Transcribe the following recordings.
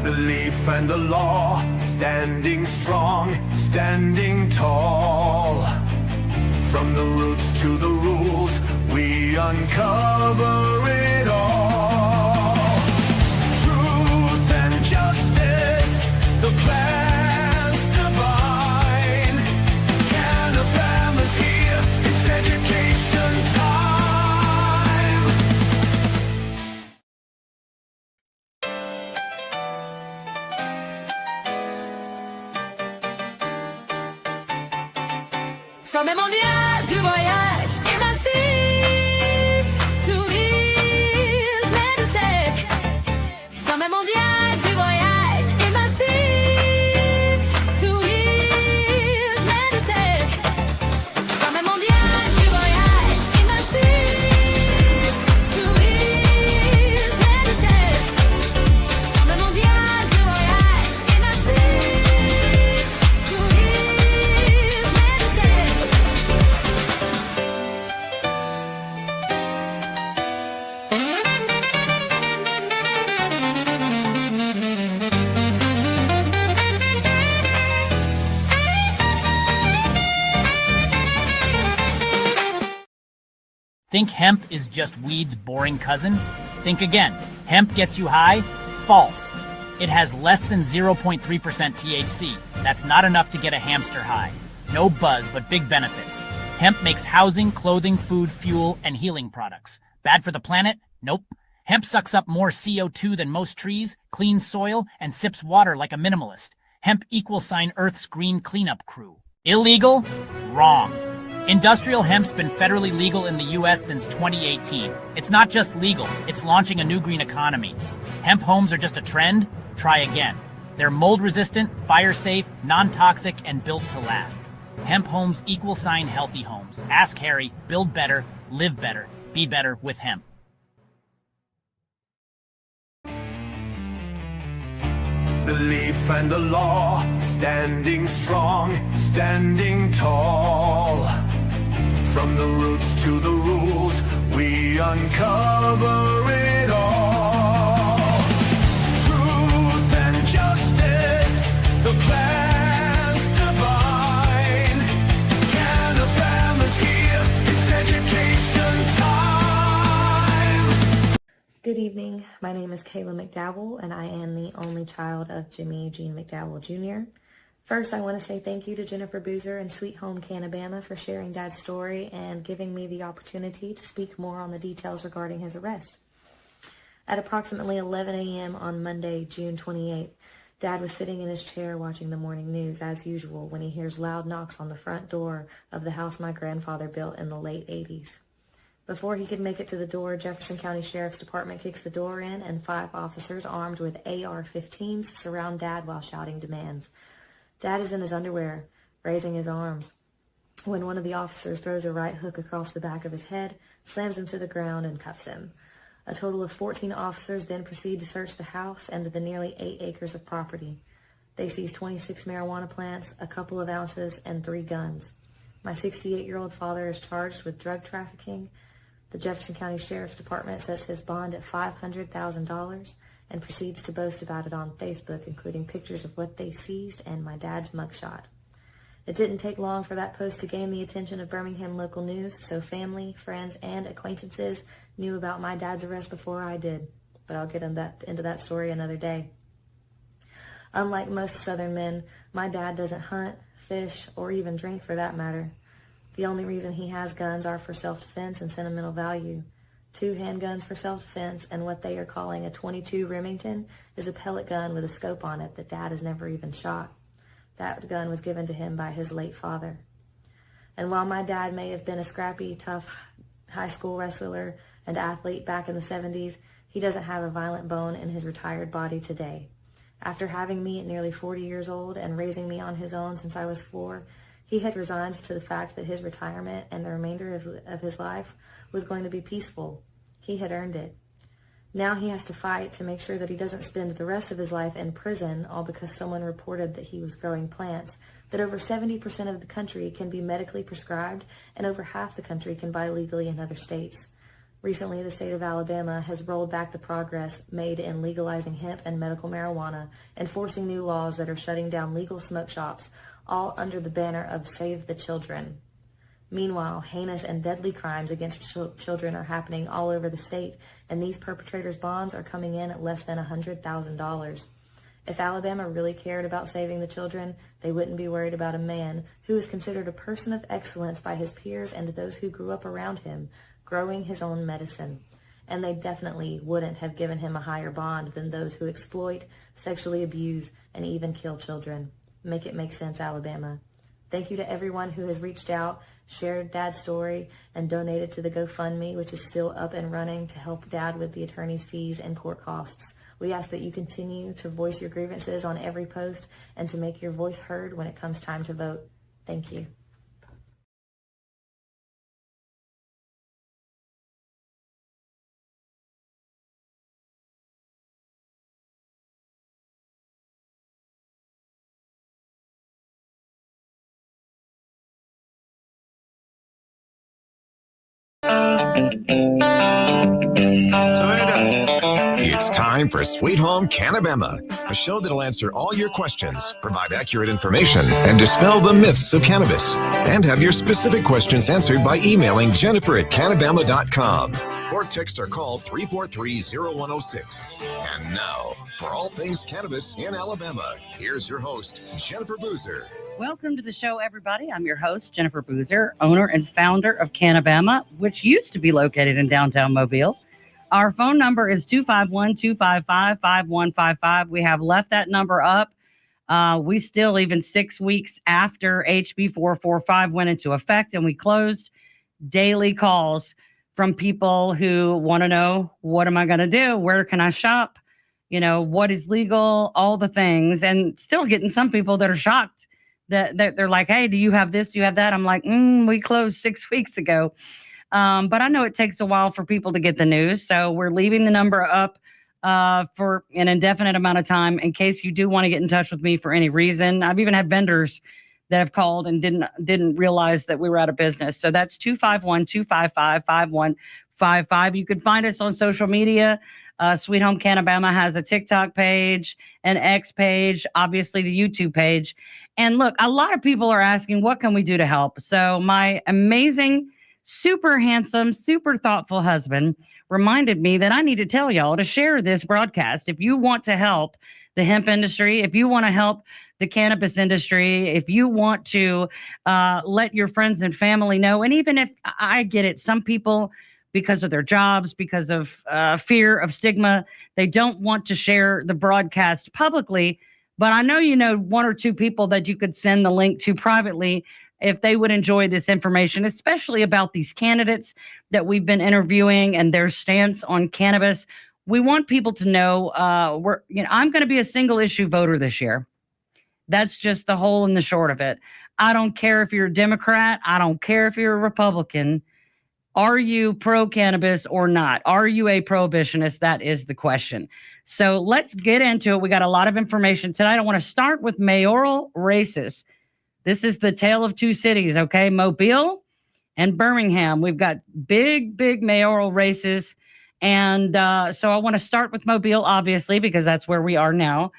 Belief and the law, standing strong, standing tall. From the roots to the rules, we uncover it all. Truth and justice, the plan's divine. CannaBama's here, it's education time. Sommet mondial du voyage immersif, tourisme EduTech. Sommet mondial du voyage immersif, tourisme EduTech. Sommet mondial du voyage immersif, tourisme EduTech. Sommet mondial du voyage immersif, tourisme EduTech. Think hemp is just weed's boring cousin? Think again. Hemp gets you high? False. It has less than 0.3% THC. That's not enough to get a hamster high. No buzz, but big benefits. Hemp makes housing, clothing, food, fuel, and healing products. Bad for the planet? Nope. Hemp sucks up more CO2 than most trees, cleans soil, and sips water like a minimalist. Hemp =sign Earth's green cleanup crew. Illegal? Wrong. Industrial hemp's been federally legal in the U.S. since 2018. It's not just legal, it's launching a new green economy. Hemp homes are just a trend? Try again. They're mold-resistant, fire-safe, non-toxic, and built to last. Hemp homes =sign healthy homes. Ask Harry, build better, live better, be better with hemp. Belief and the law, standing strong, standing tall. From the roots to the rules, we uncover it all. Truth and justice, the plan's divine. CannaBama's here, it's education time. Good evening. My name is Kayla McDowell, and I am the only child of Jimmy Eugene McDowell Jr. First, I want to say thank you to Jennifer Boozer and Sweet Home CannaBama for sharing Dad's story and giving me the opportunity to speak more on the details regarding his arrest. At approximately 11 a.m. on Monday, June 28th, Dad was sitting in his chair watching the morning news as usual when he hears loud knocks on the front door of the house my grandfather built in the late 80s. Before he could make it to the door, Jefferson County Sheriff's Department kicks the door in and 5 officers armed with AR-15s surround Dad while shouting demands. Dad is in his underwear, raising his arms, when one of the officers throws a right hook across the back of his head, slams him to the ground, and cuffs him. A total of 14 officers then proceed to search the house and the nearly 8 acres of property. They seize 26 marijuana plants, a couple of ounces, and 3 guns. My 68-year-old father is charged with drug trafficking. The Jefferson County Sheriff's Department sets his bond at $500,000 and proceeds to boast about it on Facebook, including pictures of what they seized and my dad's mugshot. It didn't take long for that post to gain the attention of Birmingham local news, so family, friends, and acquaintances knew about my dad's arrest before I did. But I'll get into that story another day. Unlike most Southern men, my dad doesn't hunt, fish, or even drink for that matter. The only reason he has guns are for self-defense and sentimental value. 2 handguns for self-defense, and what they are calling a .22 Remington is a pellet gun with a scope on it that Dad has never even shot. That gun was given to him by his late father. And while my dad may have been a scrappy, tough high school wrestler and athlete back in the 70s, he doesn't have a violent bone in his retired body today. After having me at nearly 40 years old and raising me on his own since I was 4, he had resigned to the fact that his retirement and the remainder of his life was going to be peaceful. He had earned it. Now he has to fight to make sure that he doesn't spend the rest of his life in prison, all because someone reported that he was growing plants that over 70% of the country can be medically prescribed and over half the country can buy legally in other states. Recently, the state of Alabama has rolled back the progress made in legalizing hemp and medical marijuana, enforcing new laws that are shutting down legal smoke shops, all under the banner of Save the Children. Meanwhile, heinous and deadly crimes against children are happening all over the state, and these perpetrators' bonds are coming in at less than $100,000. If Alabama really cared about saving the children, they wouldn't be worried about a man who is considered a person of excellence by his peers and those who grew up around him, growing his own medicine. And they definitely wouldn't have given him a higher bond than those who exploit, sexually abuse, and even kill children. Make it make sense, Alabama. Thank you to everyone who has reached out, shared Dad's story, and donated to the GoFundMe, which is still up and running to help Dad with the attorney's fees and court costs. We ask that you continue to voice your grievances on every post and to make your voice heard when it comes time to vote. Thank you. It's time for Sweet Home CannaBama, a show that'll answer all your questions, provide accurate information, and dispel the myths of cannabis. And have your specific questions answered by emailing Jennifer@CannaBama.com or text or call 343-0106. And now, for all things cannabis in Alabama, here's your host, Jennifer Boozer. Welcome to the show, everybody. I'm your host, Jennifer Boozer, owner and founder of CannaBama, which used to be located in downtown Mobile. Our phone number is 251-255-5155. We have left that number up. We still, even 6 weeks after HB 445 went into effect and we closed, daily calls from people who want to know, what am I going to do? Where can I shop? You know, what is legal? All the things. And still getting some people that are shocked that they're like, hey, do you have this? Do you have that? I'm like, we closed 6 weeks ago. But I know it takes a while for people to get the news. So we're leaving the number up for an indefinite amount of time in case you do want to get in touch with me for any reason. I've even had vendors that have called and didn't realize that we were out of business. So that's 251-255-5155. You can find us on social media. Sweet Home CannaBama has a TikTok page, an X page, obviously the YouTube page. And look, a lot of people are asking, what can we do to help? So my amazing, super handsome, super thoughtful husband reminded me that I need to tell y'all to share this broadcast. If you want to help the hemp industry, if you want to help the cannabis industry, if you want to let your friends and family know, and even if I get it, some people, because of their jobs, because of fear of stigma, they don't want to share the broadcast publicly. But I know you know one or two people that you could send the link to privately if they would enjoy this information, especially about these candidates that we've been interviewing and their stance on cannabis. We want people to know I'm going to be a single issue voter this year. That's just the whole and the short of it. I don't care if you're a Democrat. I don't care if you're a Republican. Are you pro-cannabis or not? Are you a prohibitionist? That is the question. So let's get into it. We got a lot of information tonight. I want to start with mayoral races. This is the tale of two cities, okay? Mobile and Birmingham. We've got big mayoral races. And so I want to start with Mobile, obviously, because that's where we are now.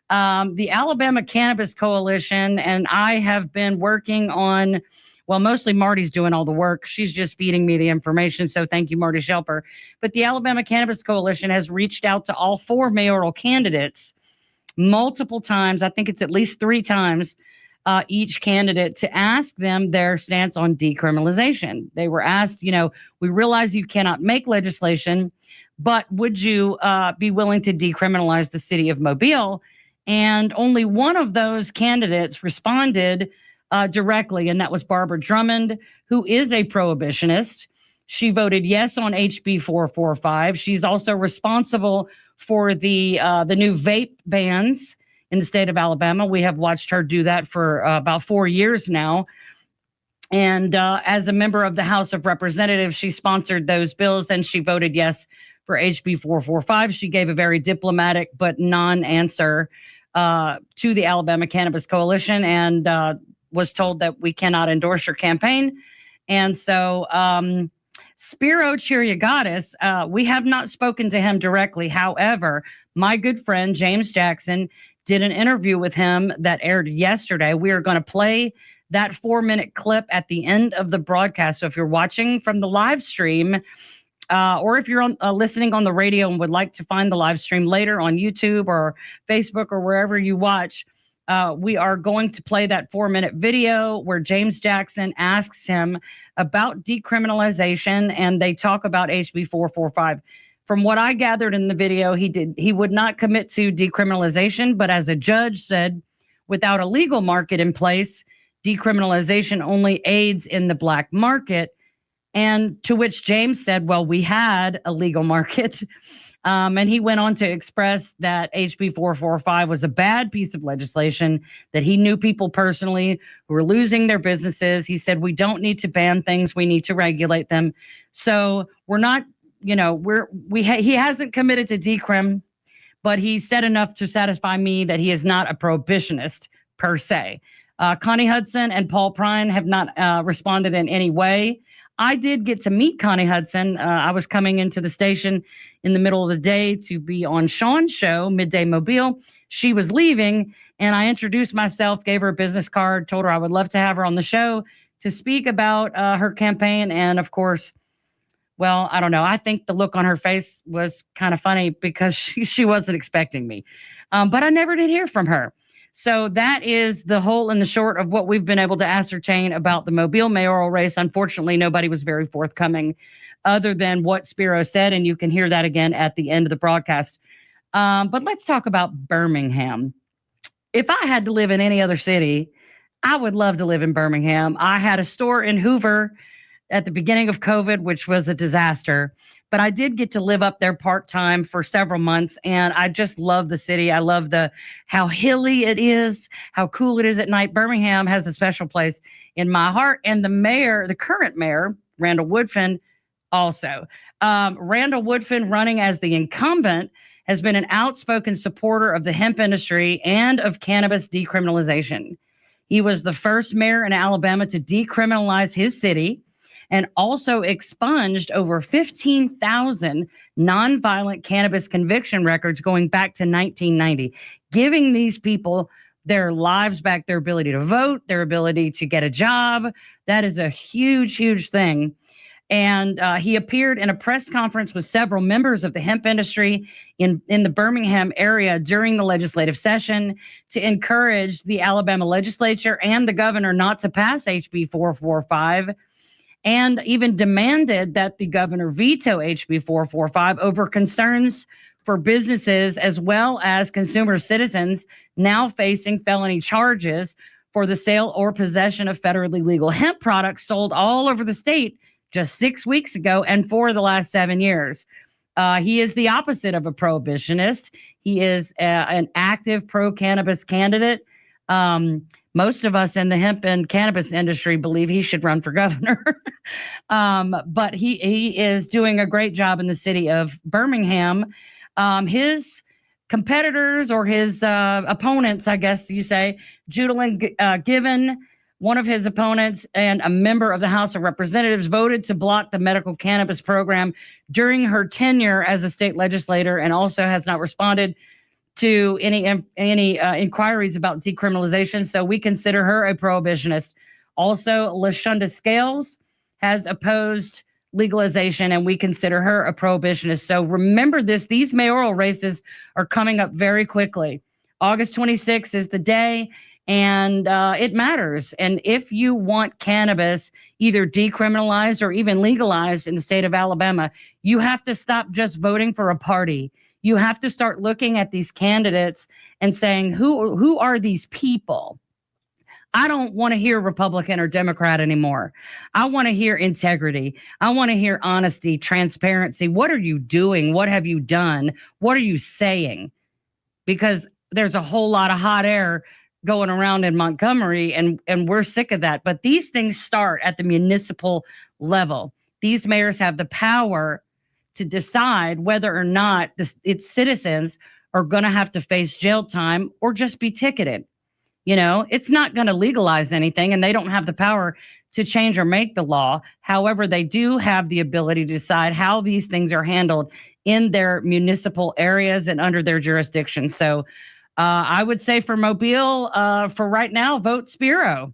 The Alabama Cannabis Coalition, and I have been working on, well, mostly Marty's doing all the work. She's just feeding me the information. So thank you, Marty Shelper. But the Alabama Cannabis Coalition has reached out to all four mayoral candidates multiple times. I think it's at least 3 times. Each candidate to ask them their stance on decriminalization. They were asked, we realize you cannot make legislation, but would you be willing to decriminalize the city of Mobile? And only one of those candidates responded directly, and that was Barbara Drummond, who is a prohibitionist. She voted yes on HB 445. She's also responsible for the new vape bans in the state of Alabama. We have watched her do that for about 4 years now. And as a member of the House of Representatives, she sponsored those bills and she voted yes for HB 445. She gave a very diplomatic but non-answer to the Alabama Cannabis Coalition and was told that we cannot endorse your campaign. And so Spiro Chiriagatis, we have not spoken to him directly. However, my good friend James Jackson did an interview with him that aired yesterday. We are going to play that 4-minute clip at the end of the broadcast. So if you're watching from the live stream, or if you're listening on the radio and would like to find the live stream later on YouTube or Facebook or wherever you watch, we are going to play that 4-minute video where James Jackson asks him about decriminalization, and they talk about HB 445. From what I gathered in the video, he would not commit to decriminalization, but as a judge said, without a legal market in place, decriminalization only aids in the black market. And to which James said, well, we had a legal market. And he went on to express that HB 445 was a bad piece of legislation, that he knew people personally who were losing their businesses. He said, we don't need to ban things. We need to regulate them. So we're not, he hasn't committed to decrim, but he said enough to satisfy me that he is not a prohibitionist per se. Connie Hudson and Paul Prine have not responded in any way. I did get to meet Connie Hudson. I was coming into the station in the middle of the day to be on Sean's show, Midday Mobile. She was leaving, and I introduced myself, gave her a business card, told her I would love to have her on the show to speak about her campaign. And of course, well, I don't know. I think the look on her face was kind of funny because she wasn't expecting me. But I never did hear from her. So that is the whole and the short of what we've been able to ascertain about the Mobile mayoral race. Unfortunately, nobody was very forthcoming other than what Spiro said, and you can hear that again at the end of the broadcast. But let's talk about Birmingham. If I had to live in any other city, I would love to live in Birmingham. I had a store in Hoover at the beginning of COVID, which was a disaster. But I did get to live up there part-time for several months, and I just love the city. I love how hilly it is, how cool it is at night. Birmingham has a special place in my heart, and the current mayor, Randall Woodfin, also. Randall Woodfin, running as the incumbent, has been an outspoken supporter of the hemp industry and of cannabis decriminalization. He was the first mayor in Alabama to decriminalize his city, and also expunged over 15,000 nonviolent cannabis conviction records going back to 1990, giving these people their lives back, their ability to vote, their ability to get a job. That is a huge, huge thing. And he appeared in a press conference with several members of the hemp industry in the Birmingham area during the legislative session to encourage the Alabama legislature and the governor not to pass HB 445, and even demanded that the governor veto HB 445 over concerns for businesses as well as consumer citizens now facing felony charges for the sale or possession of federally legal hemp products sold all over the state just 6 weeks ago and for the last 7 years. He is the opposite of a prohibitionist. He is an active pro-cannabis candidate. Most of us in the hemp and cannabis industry believe he should run for governor. But he is doing a great job in the city of Birmingham. His competitors, or his opponents, I guess you say, Judalyn Given, one of his opponents and a member of the House of Representatives, voted to block the medical cannabis program during her tenure as a state legislator, and also has not responded to any inquiries about decriminalization. So we consider her a prohibitionist. Also, LaShonda Scales has opposed legalization, and we consider her a prohibitionist. So remember this, these mayoral races are coming up very quickly. August 26th is the day, and it matters. And if you want cannabis either decriminalized or even legalized in the state of Alabama, you have to stop just voting for a party. You have to start looking at these candidates and saying, who are these people? I don't want to hear Republican or Democrat anymore. I want to hear integrity. I want to hear honesty, transparency. What are you doing? What have you done? What are you saying? Because there's a whole lot of hot air going around in Montgomery, and we're sick of that. But these things start at the municipal level. These mayors have the power to decide whether or not its citizens are going to have to face jail time or just be ticketed. You know, it's not going to legalize anything, and they don't have the power to change or make the law. However, they do have the ability to decide how these things are handled in their municipal areas and under their jurisdiction. So I would say for Mobile, for right now, vote Spiro.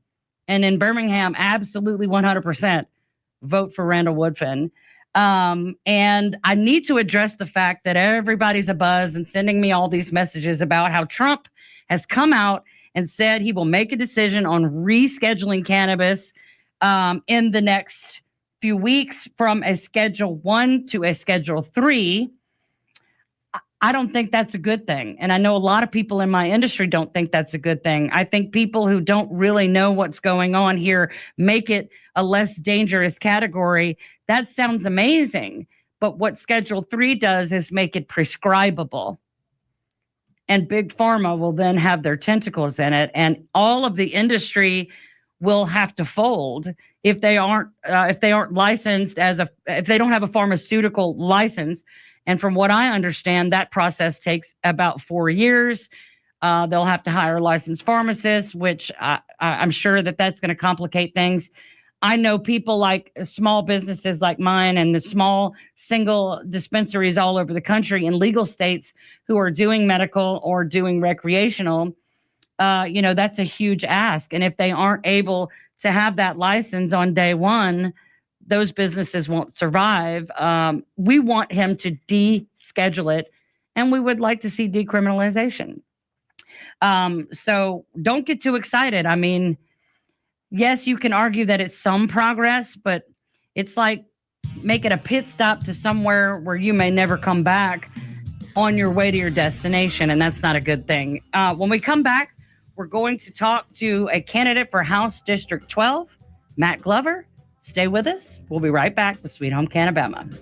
And in Birmingham, absolutely 100% vote for Randall Woodfin. And I need to address the fact that everybody's abuzz and sending me all these messages about how Trump has come out and said he will make a decision on rescheduling cannabis in the next few weeks from a Schedule 1 to a Schedule 3. I don't think that's a good thing. And I know a lot of people in my industry don't think that's a good thing. I think people who don't really know what's going on here make it a less dangerous category. That sounds amazing. But what Schedule 3 does is make it prescribable. And Big Pharma will then have their tentacles in it. And all of the industry will have to fold if they aren't licensed if they don't have a pharmaceutical license. And from what I understand, that process takes about 4 years. They'll have to hire licensed pharmacists, which I'm sure that's going to complicate things. I know people like small businesses like mine and the small single dispensaries all over the country in legal states who are doing medical or doing recreational. That's a huge ask. And if they aren't able to have that license on day one, those businesses won't survive. We want him to deschedule it, and we would like to see decriminalization. So don't get too excited. I mean, yes, you can argue that it's some progress, but it's like making a pit stop to somewhere where you may never come back on your way to your destination, and that's not a good thing. When we come back, we're going to talk to a candidate for House District 12, Matt Glover. Stay with us. We'll be right back with Sweet Home CannaBama.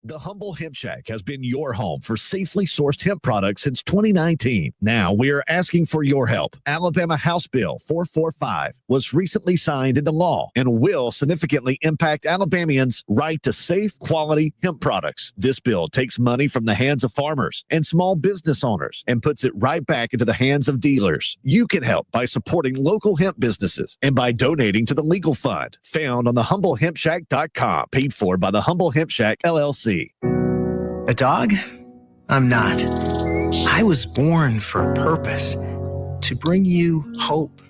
The Humble Hemp Shack has been your home for safely sourced hemp products since 2019. Now we are asking for your help. Alabama House Bill 445 was recently signed into law and will significantly impact Alabamians' right to safe, quality hemp products. This bill takes money from the hands of farmers and small business owners and puts it right back into the hands of dealers. You can help by supporting local hemp businesses and by donating to the legal fund found on thehumblehempshack.com, paid for by the Humble Hemp Shack, LLC. A dog? I'm not. I was born for a purpose, to bring you hope,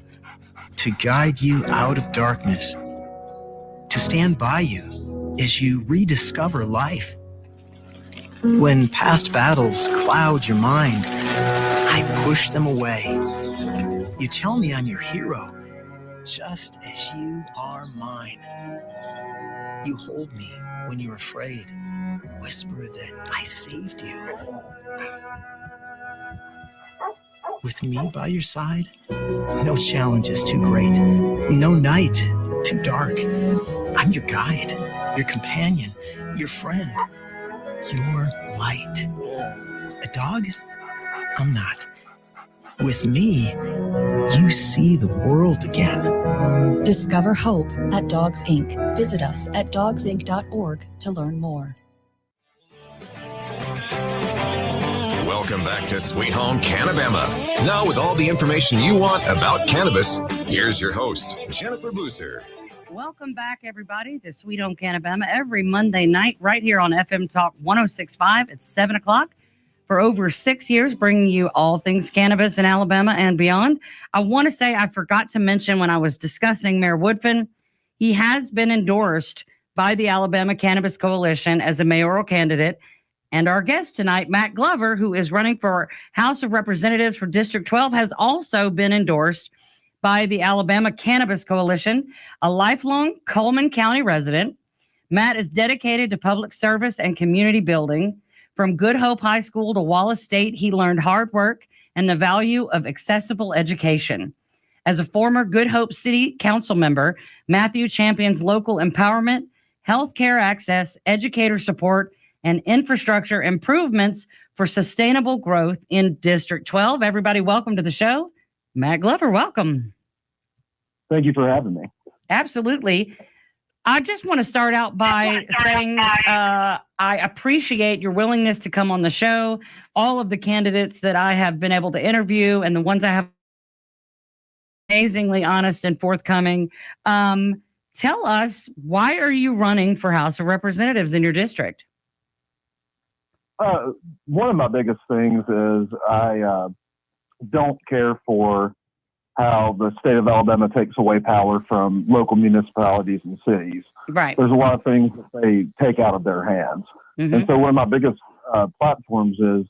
to guide you out of darkness, to stand by you as you rediscover life. When past battles cloud your mind, I push them away. You tell me I'm your hero, just as you are mine. You hold me when you're afraid, whisper that I saved you. With me by your side, no challenge is too great, no night too dark. I'm your guide, your companion, your friend, your light. A dog? I'm not. With me, you see the world again. Discover hope at Dogs Inc. Visit us at dogsinc.org to learn more. Welcome back to Sweet Home CannaBama. Now with all the information you want about cannabis, here's your host, Jennifer Boozer. Welcome back, everybody, to Sweet Home CannaBama every Monday night right here on FM Talk 106.5 at 7 o'clock. For over 6 years, bringing you all things cannabis in Alabama and beyond. I want to say I forgot to mention when I was discussing Mayor Woodfin, he has been endorsed by the Alabama Cannabis Coalition as a mayoral candidate. And our guest tonight, Matt Glover, who is running for House of Representatives for District 12, has also been endorsed by the Alabama Cannabis Coalition, a lifelong Coleman County resident. Matt is dedicated to public service and community building. From Good Hope High School to Wallace State, he learned hard work and the value of accessible education. As a former Good Hope City Council member, Matthew champions local empowerment, healthcare access, educator support, and infrastructure improvements for sustainable growth in District 12. Everybody, welcome to the show. Matt Glover, welcome. Thank you for having me. Absolutely. I just want to start out by saying I appreciate your willingness to come on the show. All of the candidates that I have been able to interview and the ones I have amazingly honest and forthcoming. Tell us, why are you running for House of Representatives in your district? One of my biggest things is I don't care for how the state of Alabama takes away power from local municipalities and cities. Right. There's a lot of things that they take out of their hands. Mm-hmm. And so one of my biggest platforms is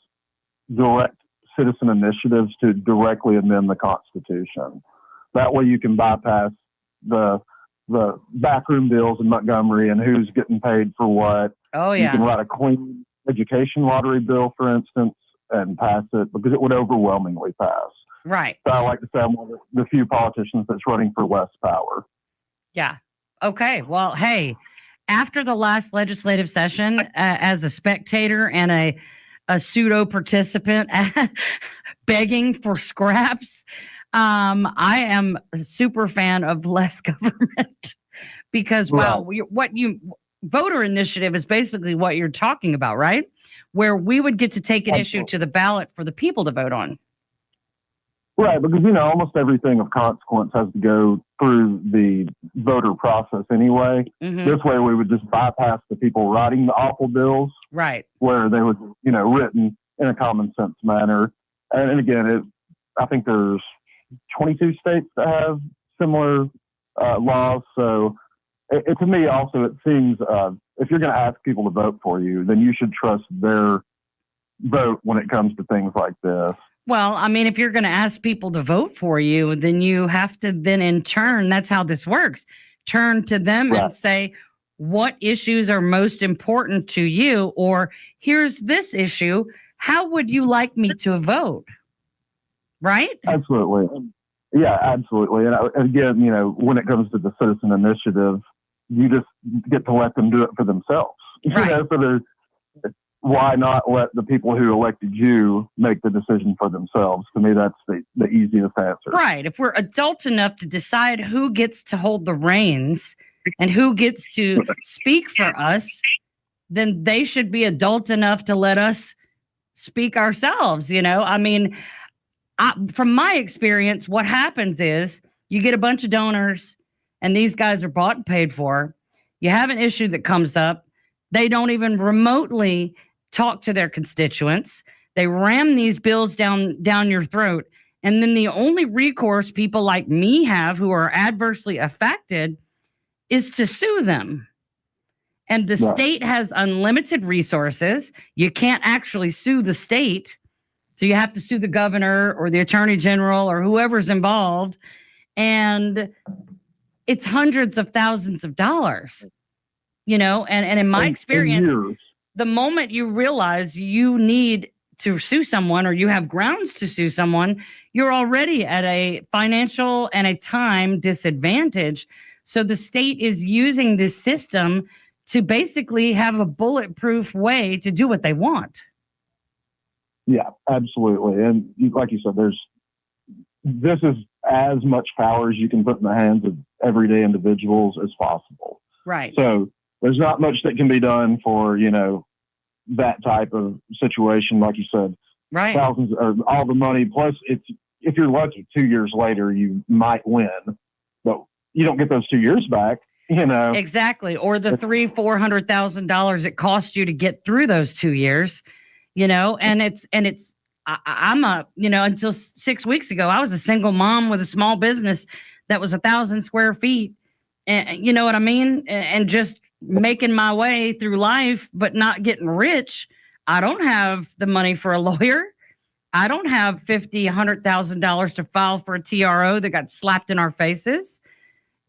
direct citizen initiatives to directly amend the Constitution. That way you can bypass the backroom deals in Montgomery and who's getting paid for what. Oh, You yeah. can write a clean education lottery bill, for instance, and pass it because it would overwhelmingly pass. Right. So I like to say I'm one of the few politicians that's running for less power. Yeah. Okay. Well, hey, after the last legislative session, as a spectator and a pseudo participant begging for scraps, I am a super fan of less government because, wow, voter initiative is basically what you're talking about, right? Where we would get to take an issue to the ballot for the people to vote on. Right, because, almost everything of consequence has to go through the voter process anyway. Mm-hmm. This way we would just bypass the people writing the awful bills. Right. Where they would, written in a common sense manner. And again, I think there's 22 states that have similar laws. So to me also, it seems if you're going to ask people to vote for you, then you should trust their vote when it comes to things like this. Well, I mean, if you're going to ask people to vote for you, then you have to then in turn, that's how this works, turn to them and say, what issues are most important to you? Or here's this issue. How would you like me to vote? Right? Absolutely. Yeah, absolutely. And again, when it comes to the citizen initiative, you just get to let them do it for themselves. Right. So why not let the people who elected you make the decision for themselves? To me, that's the easiest answer. Right. If we're adult enough to decide who gets to hold the reins and who gets to speak for us, then they should be adult enough to let us speak ourselves. I mean, from my experience, what happens is you get a bunch of donors and these guys are bought and paid for. You have an issue that comes up. They don't even remotely talk to their constituents. They ram these bills down your throat. And then the only recourse people like me have who are adversely affected is to sue them. And the state has unlimited resources. You can't actually sue the state. So you have to sue the governor or the attorney general or whoever's involved. And it's hundreds of thousands of dollars, and in my experience, the moment you realize you need to sue someone or you have grounds to sue someone, you're already at a financial and a time disadvantage. So the state is using this system to basically have a bulletproof way to do what they want. Yeah, absolutely. And like you said, this is as much power as you can put in the hands of everyday individuals as possible. Right. So there's not much that can be done for, that type of situation. Like you said, right. Thousands or all the money. Plus, if you're lucky, 2 years later, you might win, but you don't get those 2 yeyears back. Exactly. Or the $300,000-$400,000 it cost you to get through those 2 years, and I'm until 6 weeks ago, I was a single mom with a small business that was 1,000 square feet. And you know what I mean? And just making my way through life, but not getting rich. I don't have the money for a lawyer. I don't have $50,000, $100,000 to file for a TRO that got slapped in our faces,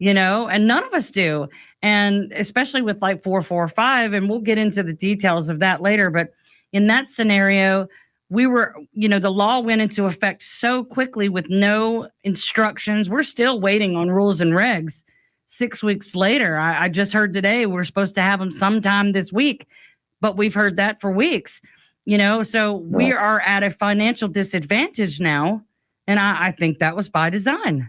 and none of us do. And especially with like 445, and we'll get into the details of that later. But in that scenario, we were, the law went into effect so quickly with no instructions. We're still waiting on rules and regs 6 weeks later. I just heard today we're supposed to have them sometime this week, but we've heard that for weeks, so we are at a financial disadvantage now. And I think that was by design.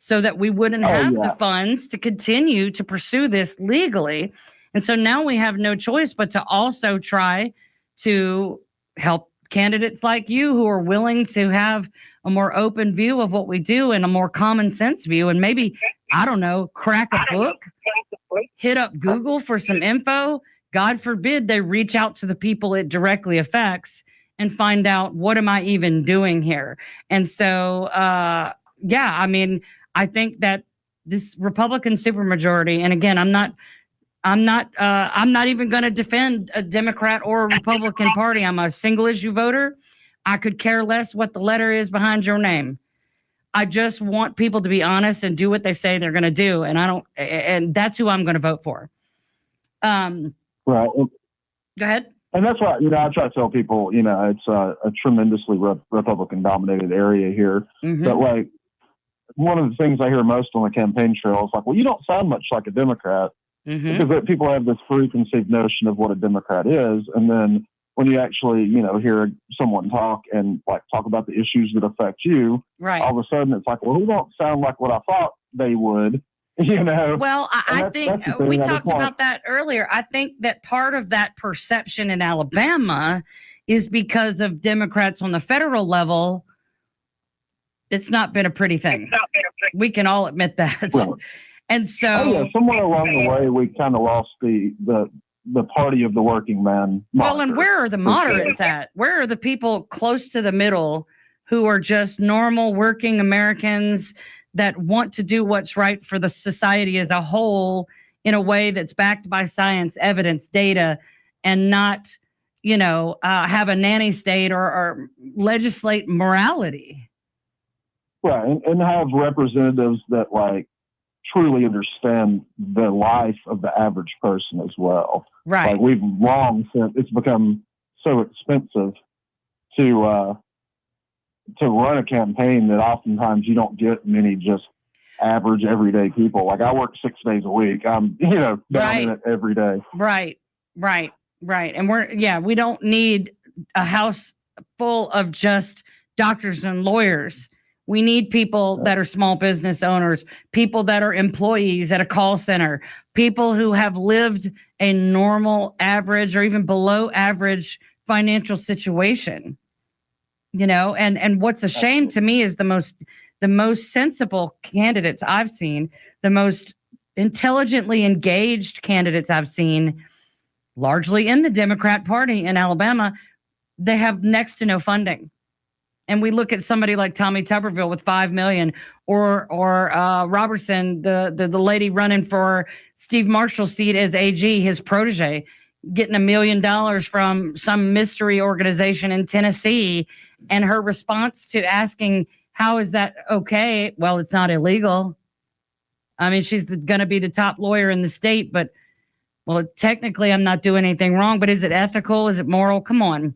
so that we wouldn't Oh, have yeah. the funds to continue to pursue this legally. And so now we have no choice but to also try to help candidates like you who are willing to have a more open view of what we do and a more common sense view. And maybe, I don't know, crack a book, hit up Google for some info. God forbid they reach out to the people it directly affects and find out, what am I even doing here? And so, yeah, I mean, I think that this Republican supermajority, and again, I'm not even going to defend a Democrat or a Republican party. I'm a single issue voter. I could care less what the letter is behind your name. I just want people to be honest and do what they say they're going to do. And that's who I'm going to vote for. Right. Go ahead. And that's why, I try to tell people, it's a tremendously Republican dominated area here. Mhm. But like, one of the things I hear most on the campaign trail is like, well, you don't sound much like a Democrat. Mhm. Because people have this preconceived notion of what a Democrat is. And then when you actually, hear someone talk about the issues that affect you, Right. all of a sudden it's like, well, who don't sound like what I thought they would, Well, I think that's the thing. we I just talked want- about that earlier. I think that part of that perception in Alabama is because of Democrats on the federal level. It's not been a pretty thing. We can all admit that. Right. And so, Oh, yeah, somewhere along the way, we kind of lost the party of the working man. well, and moniker. where are the moderates at? Where are the people close to the middle who are just normal working Americans that want to do what's right for the society as a whole in a way that's backed by science, evidence, data, and not, have a nanny state or legislate morality? Right, and have representatives that truly understand the life of the average person as well. Right. Like we've long since it's become so expensive to run a campaign that oftentimes you don't get many just average everyday people. Like I work 6 days a week. I'm down in it every day. Right. And we don't need a house full of just doctors and lawyers. We need people that are small business owners, people that are employees at a call center, people who have lived a normal, average, or even below average financial situation. And what's a shame to me is the most sensible candidates I've seen, the most intelligently engaged candidates I've seen, largely in the Democrat Party in Alabama, they have next to no funding. And we look at somebody like Tommy Tuberville with $5 million, or Robertson, the lady running for Steve Marshall's seat as AG, his protege, getting $1 million from some mystery organization in Tennessee. And her response to asking, how is that okay? Well, it's not illegal. I mean, she's going to be the top lawyer in the state, but, well, technically I'm not doing anything wrong, but is it ethical? Is it moral? Come on.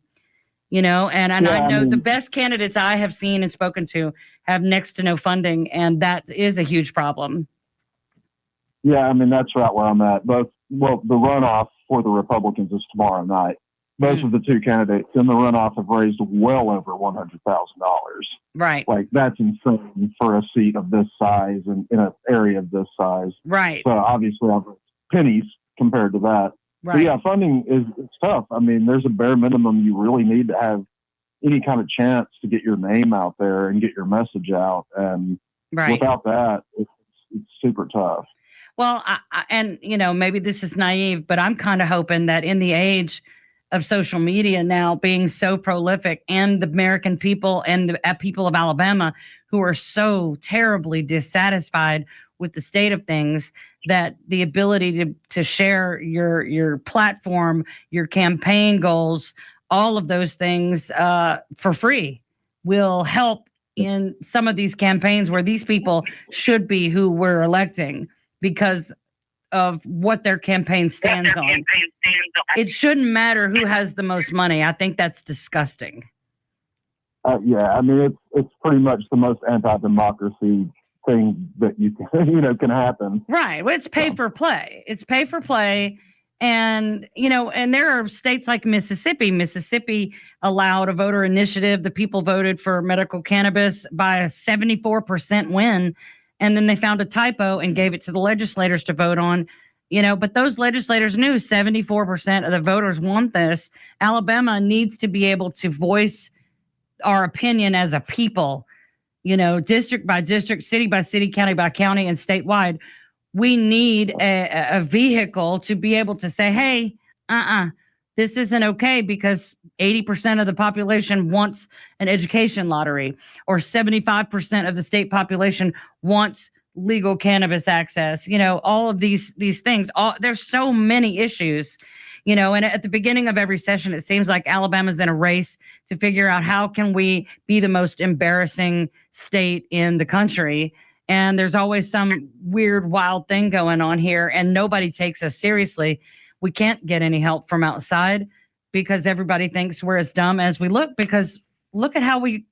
And I know the best candidates I have seen and spoken to have next to no funding, and that is a huge problem. Yeah, I mean, that's right where I'm at. The runoff for the Republicans is tomorrow night. Both of the two candidates in the runoff have raised well over $100,000. Right. Like, that's insane for a seat of this size and in an area of this size. Right. So, obviously, I've pennies compared to that. Right. But yeah, funding is tough. I mean, there's a bare minimum you really need to have any kind of chance to get your name out there and get your message out. And without that, it's super tough. Well, maybe this is naive, but I'm kind of hoping that in the age of social media now being so prolific, and the American people and the people of Alabama who are so terribly dissatisfied with the state of things, that the ability to share your platform, your campaign goals, all of those things for free will help in some of these campaigns where these people should be who we're electing because of what their campaign stands on. It shouldn't matter who has the most money. I think that's disgusting. Yeah, I mean, it's pretty much the most anti-democracy thing that you can, can happen. Right. Well, it's pay for play. It's pay for play. And, and there are states like Mississippi. Mississippi allowed a voter initiative. The people voted for medical cannabis by a 74% win. and then they found a typo and gave it to the legislators to vote on. But those legislators knew 74% of the voters want this. Alabama needs to be able to voice our opinion as a people, district by district, city by city, county by county, and statewide. We need a vehicle to be able to say, hey, this isn't okay because 80% of the population wants an education lottery, or 75% of the state population wants legal cannabis access. All of these things. There's so many issues, and at the beginning of every session, it seems like Alabama's in a race to figure out how can we be the most embarrassing state in the country. And there's always some weird, wild thing going on here, and nobody takes us seriously. We can't get any help from outside because everybody thinks we're as dumb as we look, because look at how we,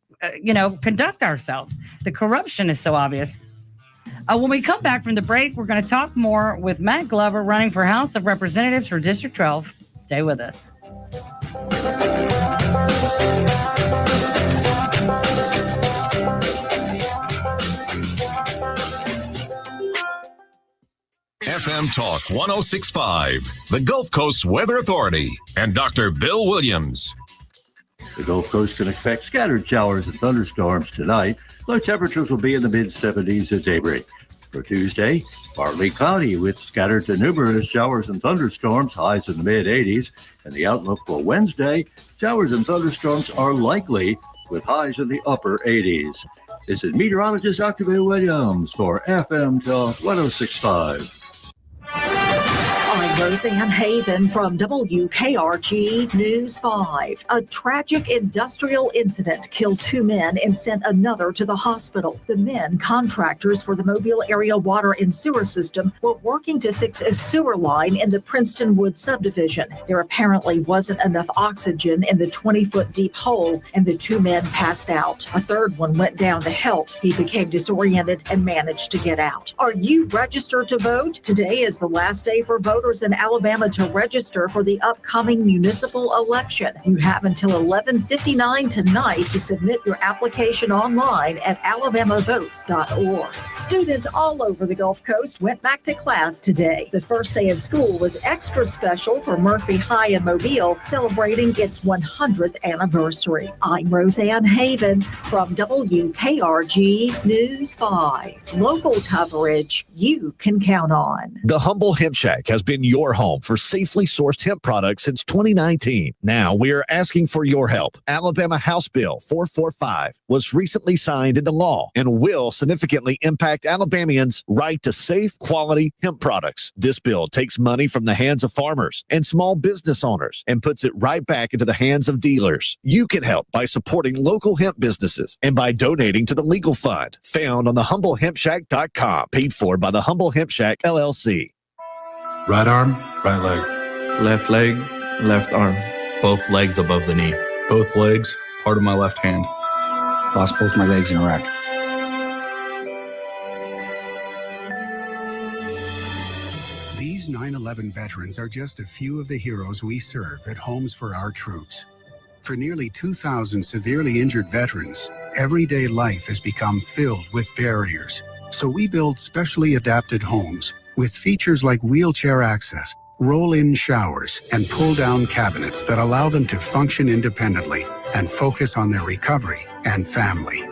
conduct ourselves. The corruption is so obvious. When we come back from the break, we're going to talk more with Matt Glover, running for House of Representatives for District 12. Stay with us. FM Talk 1065, the Gulf Coast Weather Authority, and Dr. Bill Williams. The Gulf Coast can expect scattered showers and thunderstorms tonight. Low temperatures will be in the mid-70s at daybreak. For Tuesday, partly cloudy with scattered to numerous showers and thunderstorms, highs in the mid-80s. And the outlook for Wednesday, showers and thunderstorms are likely with highs in the upper 80s. This is meteorologist Dr. Bill Williams for FM Talk 1065. I'm Roseanne Haven from WKRG News 5. A tragic industrial incident killed 2 men and sent another to the hospital. The men, contractors for the Mobile area water and sewer system, were working to fix a sewer line in the Princeton Woods subdivision. There apparently wasn't enough oxygen in the 20-foot deep hole, and the 2 men passed out. A third one went down to help. He became disoriented and managed to get out. Are you registered to vote? Today is the last day for voters in Alabama to register for the upcoming municipal election. You have until 11:59 tonight to submit your application online at alabamavotes.org. Students all over the Gulf Coast went back to class today. The first day of school was extra special for Murphy High in Mobile, celebrating its 100th anniversary. I'm Roseanne Haven from WKRG News 5. Local coverage you can count on. The Humble Hemp Shack has been your home for safely sourced hemp products since 2019. Now we are asking for your help. Alabama House Bill 445 was recently signed into law and will significantly impact Alabamians' right to safe, quality hemp products. This bill takes money from the hands of farmers and small business owners and puts it right back into the hands of dealers. You can help by supporting local hemp businesses and by donating to the legal fund found on thehumblehempshack.com, paid for by the Humble Hemp Shack LLC. Right arm, right leg. Left leg, left arm. Both legs above the knee. Both legs, part of my left hand. Lost both my legs in Iraq. These 9/11 veterans are just a few of the heroes we serve at Homes for Our Troops. For nearly 2,000 severely injured veterans, everyday life has become filled with barriers. So we build specially adapted homes with features like wheelchair access, roll-in showers, and pull-down cabinets that allow them to function independently and focus on their recovery and family.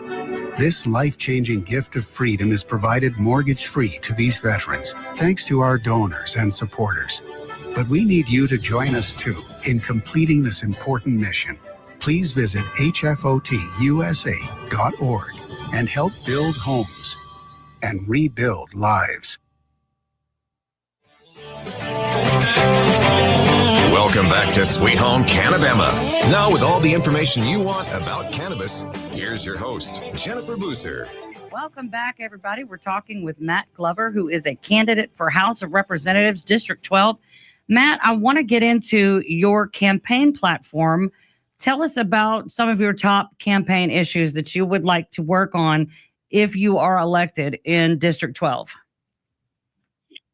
This life-changing gift of freedom is provided mortgage-free to these veterans, thanks to our donors and supporters. But we need you to join us too in completing this important mission. Please visit hfotusa.org and help build homes and rebuild lives. Welcome back to Sweet Home CannaBama. Now with all the information you want about cannabis, here's your host, Jennifer Boozer. Welcome back, everybody. We're talking with Matt Glover, who is a candidate for House of Representatives, District 12. Matt, I want to get into your campaign platform. Tell us about some of your top campaign issues that you would like to work on if you are elected in District 12.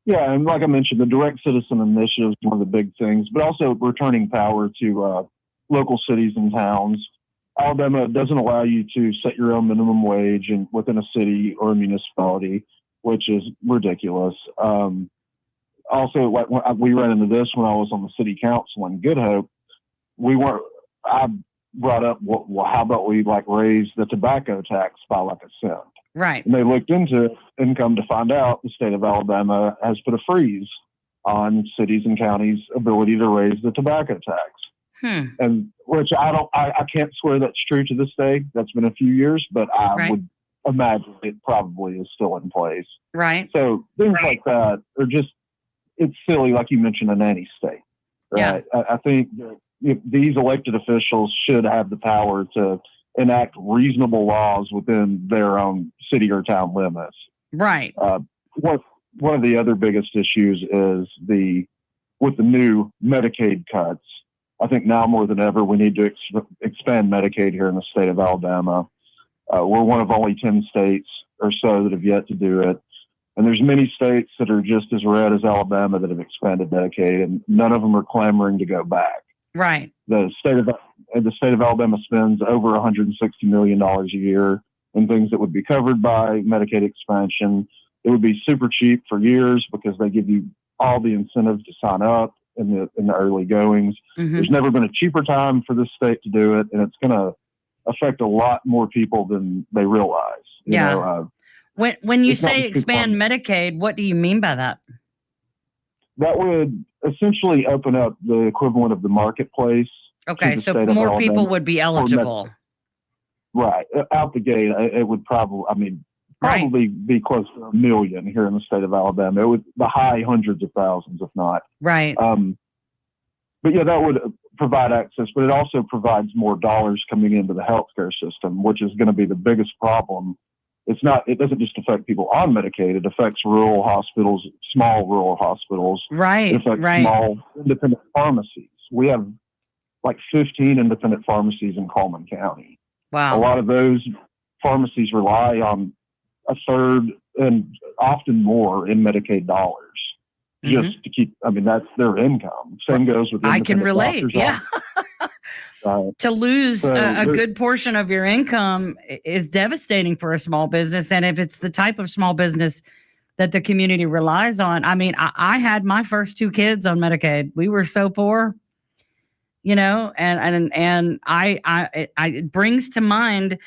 Yeah, and like I mentioned, the direct citizen initiative is one of the big things, but also returning power to local cities and towns. Alabama doesn't allow you to set your own minimum wage within a city or a municipality, which is ridiculous. Also, like we ran into this when I was on the city council in Good Hope. I brought up, how about we like raise the tobacco tax by like a cent? Right. And they looked into it and come to find out the state of Alabama has put a freeze on cities and counties' ability to raise the tobacco tax. And which I can't swear that's true to this day. That's been a few years, but I would imagine it probably is still in place. Right. So things like that are just, it's silly, like you mentioned, in any state. Right. Yeah. I think that if these elected officials should have the power to enact reasonable laws within their own city or town limits. Right. One of the other biggest issues is with the new Medicaid cuts. I think now more than ever, we need to expand Medicaid here in the state of Alabama. We're one of only 10 states or so that have yet to do it. And there's many states that are just as red as Alabama that have expanded Medicaid, and none of them are clamoring to go back. Right. The state of Alabama spends over $160 million a year in things that would be covered by Medicaid expansion. It would be super cheap for years because they give you all the incentive to sign up in the early goings. There's never been a cheaper time for this state to do it, and it's going to affect a lot more people than they realize. You know, when you say expand Medicaid, what do you mean by that? That would essentially open up the equivalent of the marketplace. Okay, so more people would be eligible. Right. Out the gate, it would probably be close to 1 million here in the state of Alabama. It would the high hundreds of thousands, if not. Right. But yeah, that would provide access, but it also provides more dollars coming into the healthcare system, which is going to be the biggest problem. It doesn't just affect people on Medicaid. It affects rural hospitals, small rural hospitals. Right. It affects small independent pharmacies. We have like 15 independent pharmacies in Coleman County. Wow. A lot of those pharmacies rely on a third and often more in Medicaid dollars just to keep, that's their income. Same goes with I can relate. Yeah. To lose a good portion of your income is devastating for a small business. And if it's the type of small business that the community relies on, I had my first 2 kids on Medicaid. We were so poor, and it brings to mind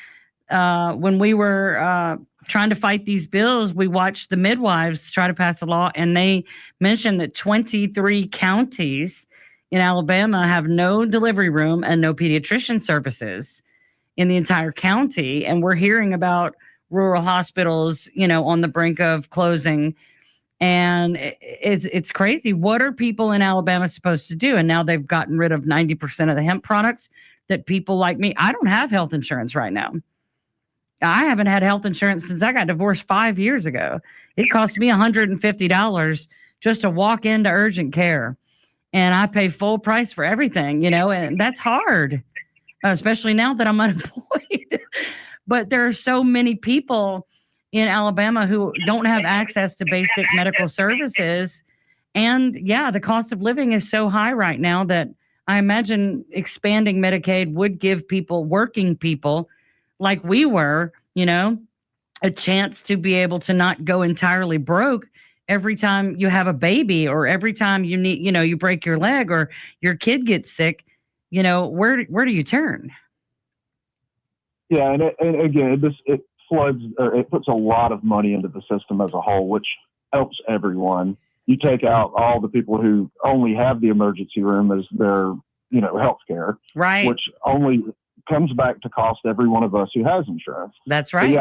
when we were trying to fight these bills, we watched the midwives try to pass a law, and they mentioned that 23 counties in Alabama have no delivery room and no pediatrician services in the entire county. And we're hearing about rural hospitals, on the brink of closing. And it's crazy. What are people in Alabama supposed to do? And now they've gotten rid of 90% of the hemp products that people like me. I don't have health insurance right now. I haven't had health insurance since I got divorced 5 years ago. It cost me $150 just to walk into urgent care. And I pay full price for everything, and that's hard, especially now that I'm unemployed. But there are so many people in Alabama who don't have access to basic medical services. And the cost of living is so high right now that I imagine expanding Medicaid would give working people like we were, a chance to be able to not go entirely broke every time you have a baby, or every time you need, you break your leg or your kid gets sick, where do you turn? Yeah. And again, it floods, or it puts a lot of money into the system as a whole, which helps everyone. You take out all the people who only have the emergency room as their, health care, right? Which only comes back to cost every one of us who has insurance. That's right.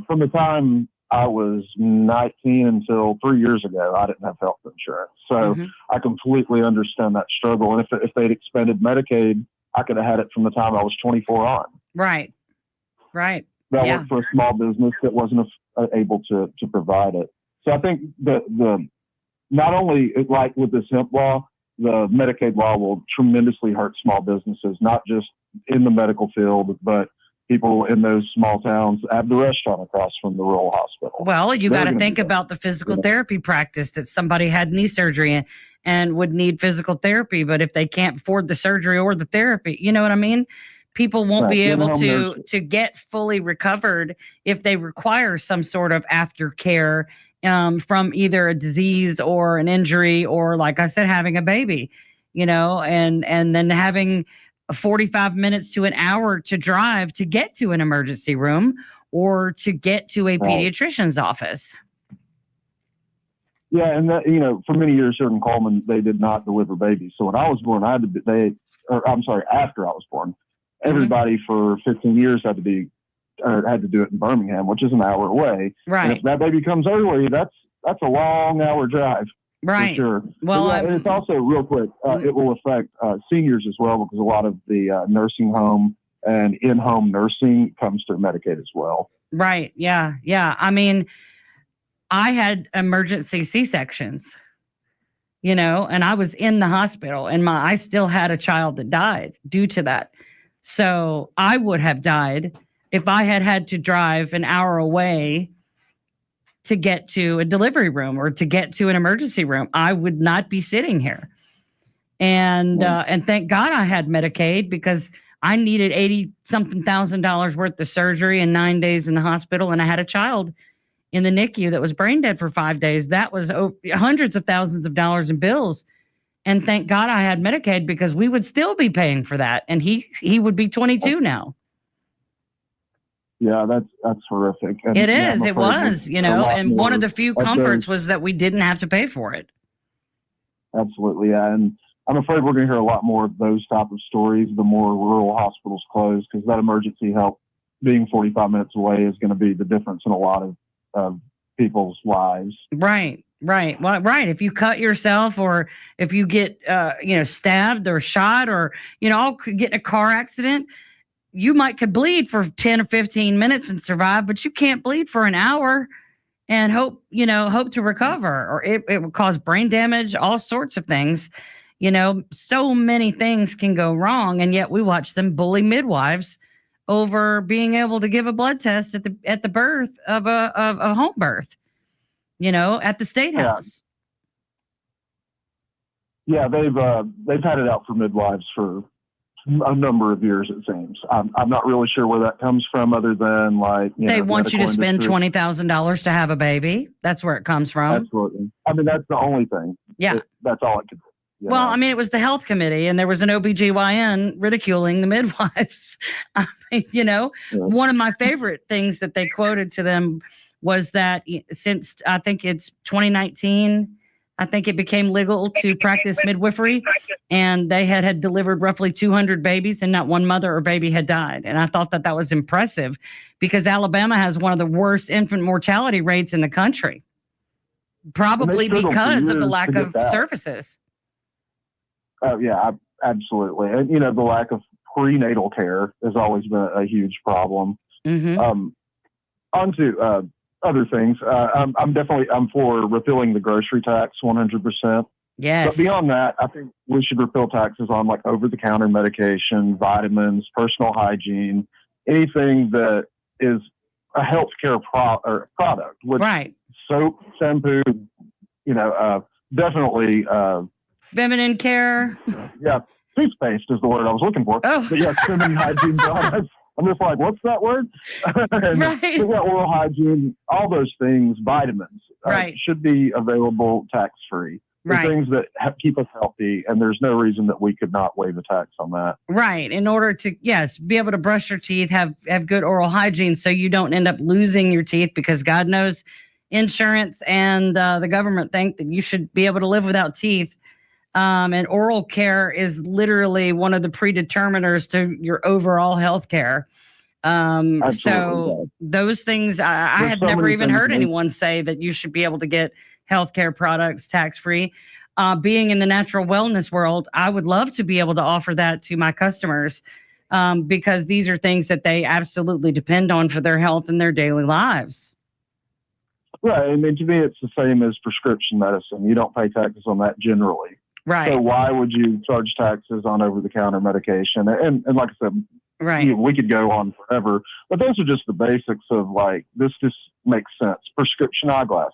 From the time I was 19 until 3 years ago, I didn't have health insurance. So I completely understand that struggle. And if they'd expanded Medicaid, I could have had it from the time I was 24 on. Right. That worked for a small business that wasn't able to provide it. So I think that not only like with this hemp law, the Medicaid law will tremendously hurt small businesses, not just in the medical field, but people in those small towns have the restaurant across from the rural hospital. Well, you got to think about the physical therapy practice that somebody had knee surgery and would need physical therapy. But if they can't afford the surgery or the therapy, you know what I mean? People won't be able In-home nursing. to get fully recovered if they require some sort of aftercare from either a disease or an injury, or like I said, having a baby, and then having 45 minutes to an hour to drive to get to an emergency room or to get to a pediatrician's office. Yeah, and that, for many years here in Coleman, they did not deliver babies. So when I was born, after I was born, everybody for 15 years had to do it in Birmingham, which is an hour away. Right. And if that baby comes early, that's a long hour drive. Right. For sure. Well, and it's also real quick. It will affect seniors as well, because a lot of the nursing home and in-home nursing comes through Medicaid as well. Right. Yeah. Yeah. I mean, I had emergency C-sections, and I was in the hospital, and I still had a child that died due to that. So I would have died if I had to drive an hour away to get to a delivery room or to get to an emergency room. I would not be sitting here. And thank God I had Medicaid, because I needed $80-something thousand worth of surgery and 9 days in the hospital. And I had a child in the NICU that was brain dead for 5 days. That was hundreds of thousands of dollars in bills. And thank God I had Medicaid, because we would still be paying for that. And he would be 22 now. Yeah, that's horrific. And, it is. It was, and one of the few comforts was that we didn't have to pay for it. Absolutely. Yeah. And I'm afraid we're going to hear a lot more of those type of stories the more rural hospitals close, because that emergency help being 45 minutes away is going to be the difference in a lot of people's lives. Right. Right. Well, right. If you cut yourself, or if you get, stabbed or shot, or, get in a car accident, you could bleed for 10 or 15 minutes and survive, but you can't bleed for an hour and hope to recover, or it will cause brain damage, all sorts of things. So many things can go wrong. And yet we watch them bully midwives over being able to give a blood test at the birth of a home birth, at the state house. Yeah, they've had it out for midwives for a number of years, it seems. I'm not really sure where that comes from, other than they want you to spend $20,000 to have a baby. That's where it comes from. Absolutely. I mean, that's the only thing. Yeah. That's all it could be. Well, I mean, it was the health committee, and there was an OBGYN ridiculing the midwives. I mean, one of my favorite things that they quoted to them was that since I think it's 2019, I think it became legal to practice midwifery, and they had delivered roughly 200 babies, and not one mother or baby had died. And I thought that was impressive, because Alabama has one of the worst infant mortality rates in the country, probably because of the lack of services. Oh, yeah, absolutely. And, the lack of prenatal care has always been a huge problem. Mm-hmm. On to other things. I'm for repealing the grocery tax 100%. Yes. But beyond that, I think we should repeal taxes on over-the-counter medication, vitamins, personal hygiene, anything that is a healthcare product. Which right. Soap, shampoo, definitely. Feminine care. Yeah, toothpaste is the word I was looking for. Oh. But yeah, feminine hygiene products. I'm just like, what's that word? Right. Oral hygiene, all those things, vitamins, right, should be available tax-free. Right. Things that keep us healthy, and there's no reason that we could not waive a tax on that. Right. In order to, be able to brush your teeth, have good oral hygiene, so you don't end up losing your teeth, because God knows insurance and the government think that you should be able to live without teeth. And oral care is literally one of the predeterminers to your overall health care. So those things, I had never even heard anyone say that you should be able to get healthcare products tax-free. Being in the natural wellness world, I would love to be able to offer that to my customers, because these are things that they absolutely depend on for their health and their daily lives. Right. I mean, to me, it's the same as prescription medicine. You don't pay taxes on that generally. Right. So why would you charge taxes on over-the-counter medication? And like I said, right, we could go on forever. But those are just the basics of this just makes sense. Prescription eyeglasses.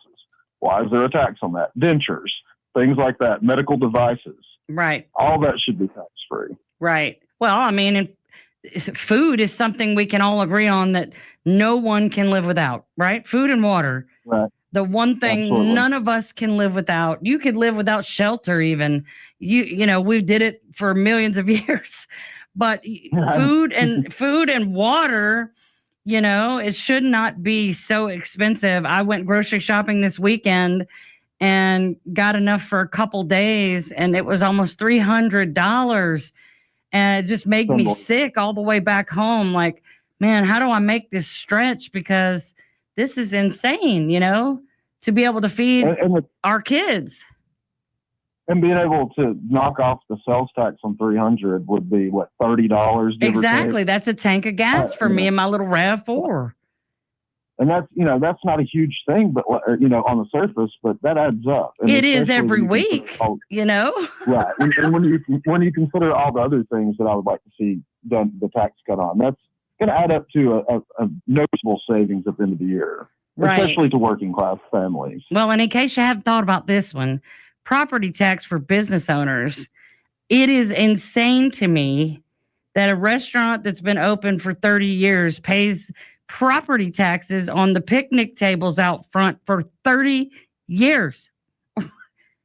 Why is there a tax on that? Dentures, things like that, medical devices. Right. All that should be tax-free. Right. Well, I mean, food is something we can all agree on that no one can live without, right? Food and water. Right. The one thing Absolutely. none of us can live without. You could live without shelter even. You know, we did it for millions of years. But food and water, you know, it should not be so expensive. I went grocery shopping this weekend and got enough for a couple days, and it was almost $300. And it just made me sick all the way back home. Like, man, how do I make this stretch? Because this is insane, you know, to be able to feed our kids. And being able to knock off the sales tax on 300 would be what, $30? Exactly. That's a tank of gas for me and my little RAV4. And that's, you know, that's not a huge thing, but, you know, on the surface, but that adds up. And it is every week, you know? Right. And when you consider all the other things that I would like to see done, the tax cut on, that's going to add up to a noticeable savings at the end of the year, especially to working class families. Well, and in case you haven't thought about this one, property tax for business owners, it is insane to me that a restaurant that's been open for 30 years pays property taxes on the picnic tables out front for 30 years.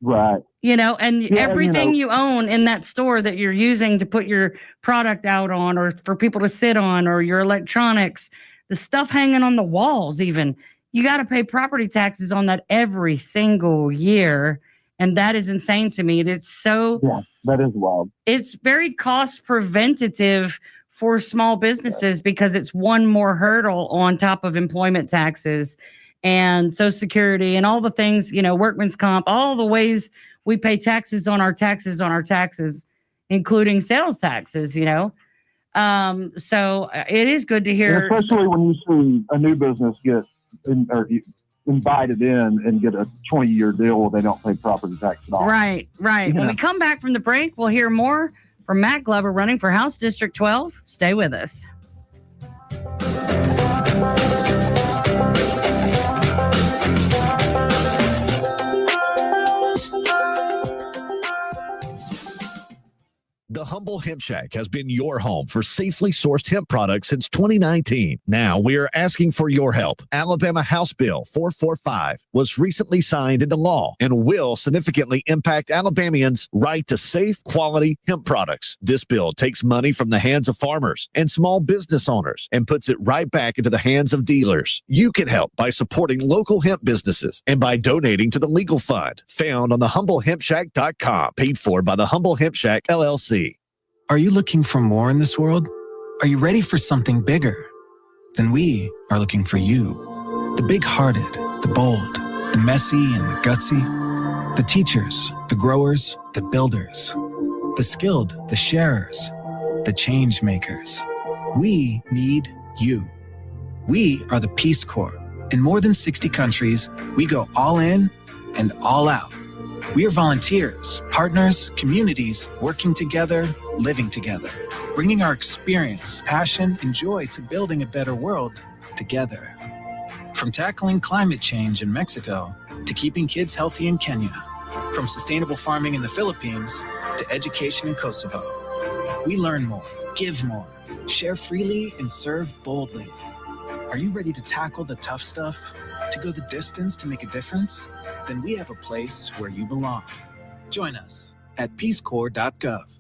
Right. You know, and everything you own in that store that you're using to put your product out on or for people to sit on or your electronics, the stuff hanging on the walls even, you got to pay property taxes on that every single year. And that is insane to me. It's so... Yeah, that is wild. It's very cost preventative for small businesses because it's one more hurdle on top of employment taxes and Social Security and all the things, you know, workman's comp, all the ways we pay taxes on our taxes, including sales taxes, you know. So it is good to hear. And especially when you see a new business get invited in and get a 20-year deal where they don't pay property tax at all. Right. You When know. we come back from the break, we'll hear more from Matt Glover running for House District 12. Stay with us. The Humble Hemp Shack has been your home for safely sourced hemp products since 2019. Now we are asking for your help. Alabama House Bill 445 was recently signed into law and will significantly impact Alabamians' right to safe, quality hemp products. This bill takes money from the hands of farmers and small business owners and puts it right back into the hands of dealers. You can help by supporting local hemp businesses and by donating to the legal fund found on thehumblehempshack.com, paid for by the Humble Hemp Shack, LLC. Are you looking for more in this world? Are you ready for something bigger? Then we are looking for you. The big-hearted, the bold, the messy and the gutsy, the teachers, the growers, the builders, the skilled, the sharers, the change makers. We need you. We are the Peace Corps. In more than 60 countries, we go all in and all out. We are volunteers, partners, communities, working together, living together, bringing our experience, passion, and joy to building a better world together. From tackling climate change in Mexico to keeping kids healthy in Kenya, from sustainable farming in the Philippines to education in Kosovo. We learn more, give more, share freely, and serve boldly. Are you ready to tackle the tough stuff? To go the distance to make a difference? Then we have a place where you belong. Join us at peacecorps.gov.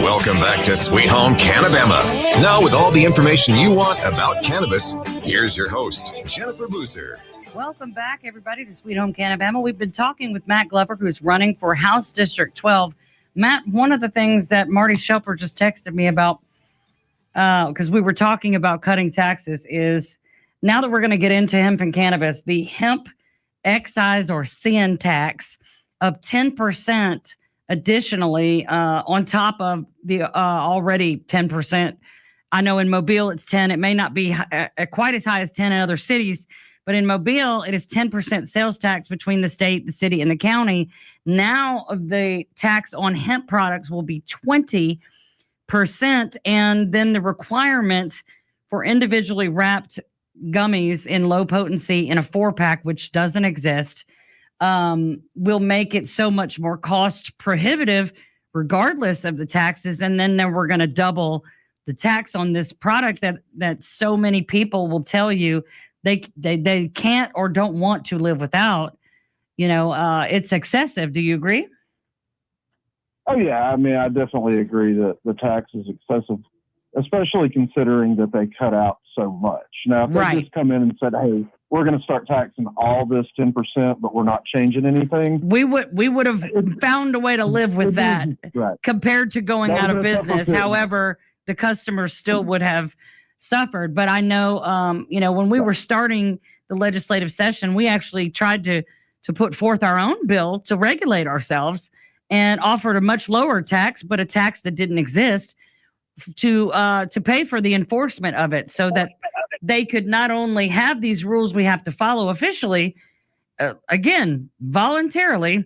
Welcome back to Sweet Home CannaBama. Now with all the information you want about cannabis, here's your host, Jennifer Boozer. Welcome back, everybody, to Sweet Home CannaBama. We've been talking with Matt Glover, who's running for House District 12. Matt, one of the things that Marty Shelper just texted me about, because we were talking about cutting taxes, is now that we're going to get into hemp and cannabis, the hemp excise or sin tax of 10% additionally on top of the already 10%. I know in Mobile it's 10. It may not be quite as high as 10 in other cities, but in Mobile it is 10% sales tax between the state, the city, and the county. Now the tax on hemp products will be 20%, and then the requirement for individually wrapped gummies in low potency in a 4-pack, which doesn't exist, will make it so much more cost prohibitive regardless of the taxes. And then we're going to double the tax on this product that so many people will tell you they can't or don't want to live without. It's excessive. Do you agree? Oh yeah, I mean, I definitely agree that the tax is excessive, especially considering that they cut out so much. Now, if they just come in and said, "Hey, we're going to start taxing all this 10%, but we're not changing anything," we would have found a way to live with that, compared to going out of business. However, the customers still would have suffered. But I know, when we were starting the legislative session, we actually tried to put forth our own bill to regulate ourselves and offered a much lower tax, but a tax that didn't exist to pay for the enforcement of it, so that they could not only have these rules we have to follow officially, again, voluntarily,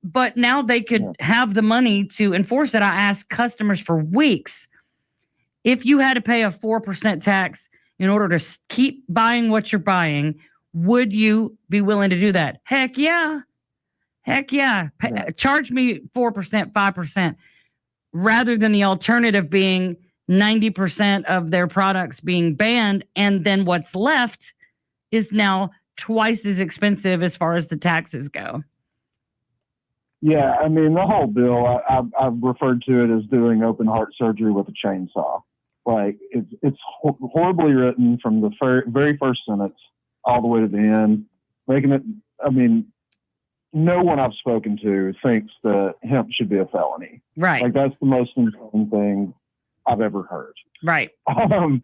but now they could have the money to enforce it. I asked customers for weeks, if you had to pay a 4% tax in order to keep buying what you're buying, would you be willing to do that? Heck yeah. Heck yeah. Charge me 4%, 5%, rather than the alternative being 90% of their products being banned. And then what's left is now twice as expensive as far as the taxes go. Yeah, I mean, the whole bill, I've referred to it as doing open heart surgery with a chainsaw. Like, it's horribly written from the very first sentence all the way to the end, making it, I mean, no one I've spoken to thinks that hemp should be a felony. Right. Like, that's the most insane thing I've ever heard. Right. I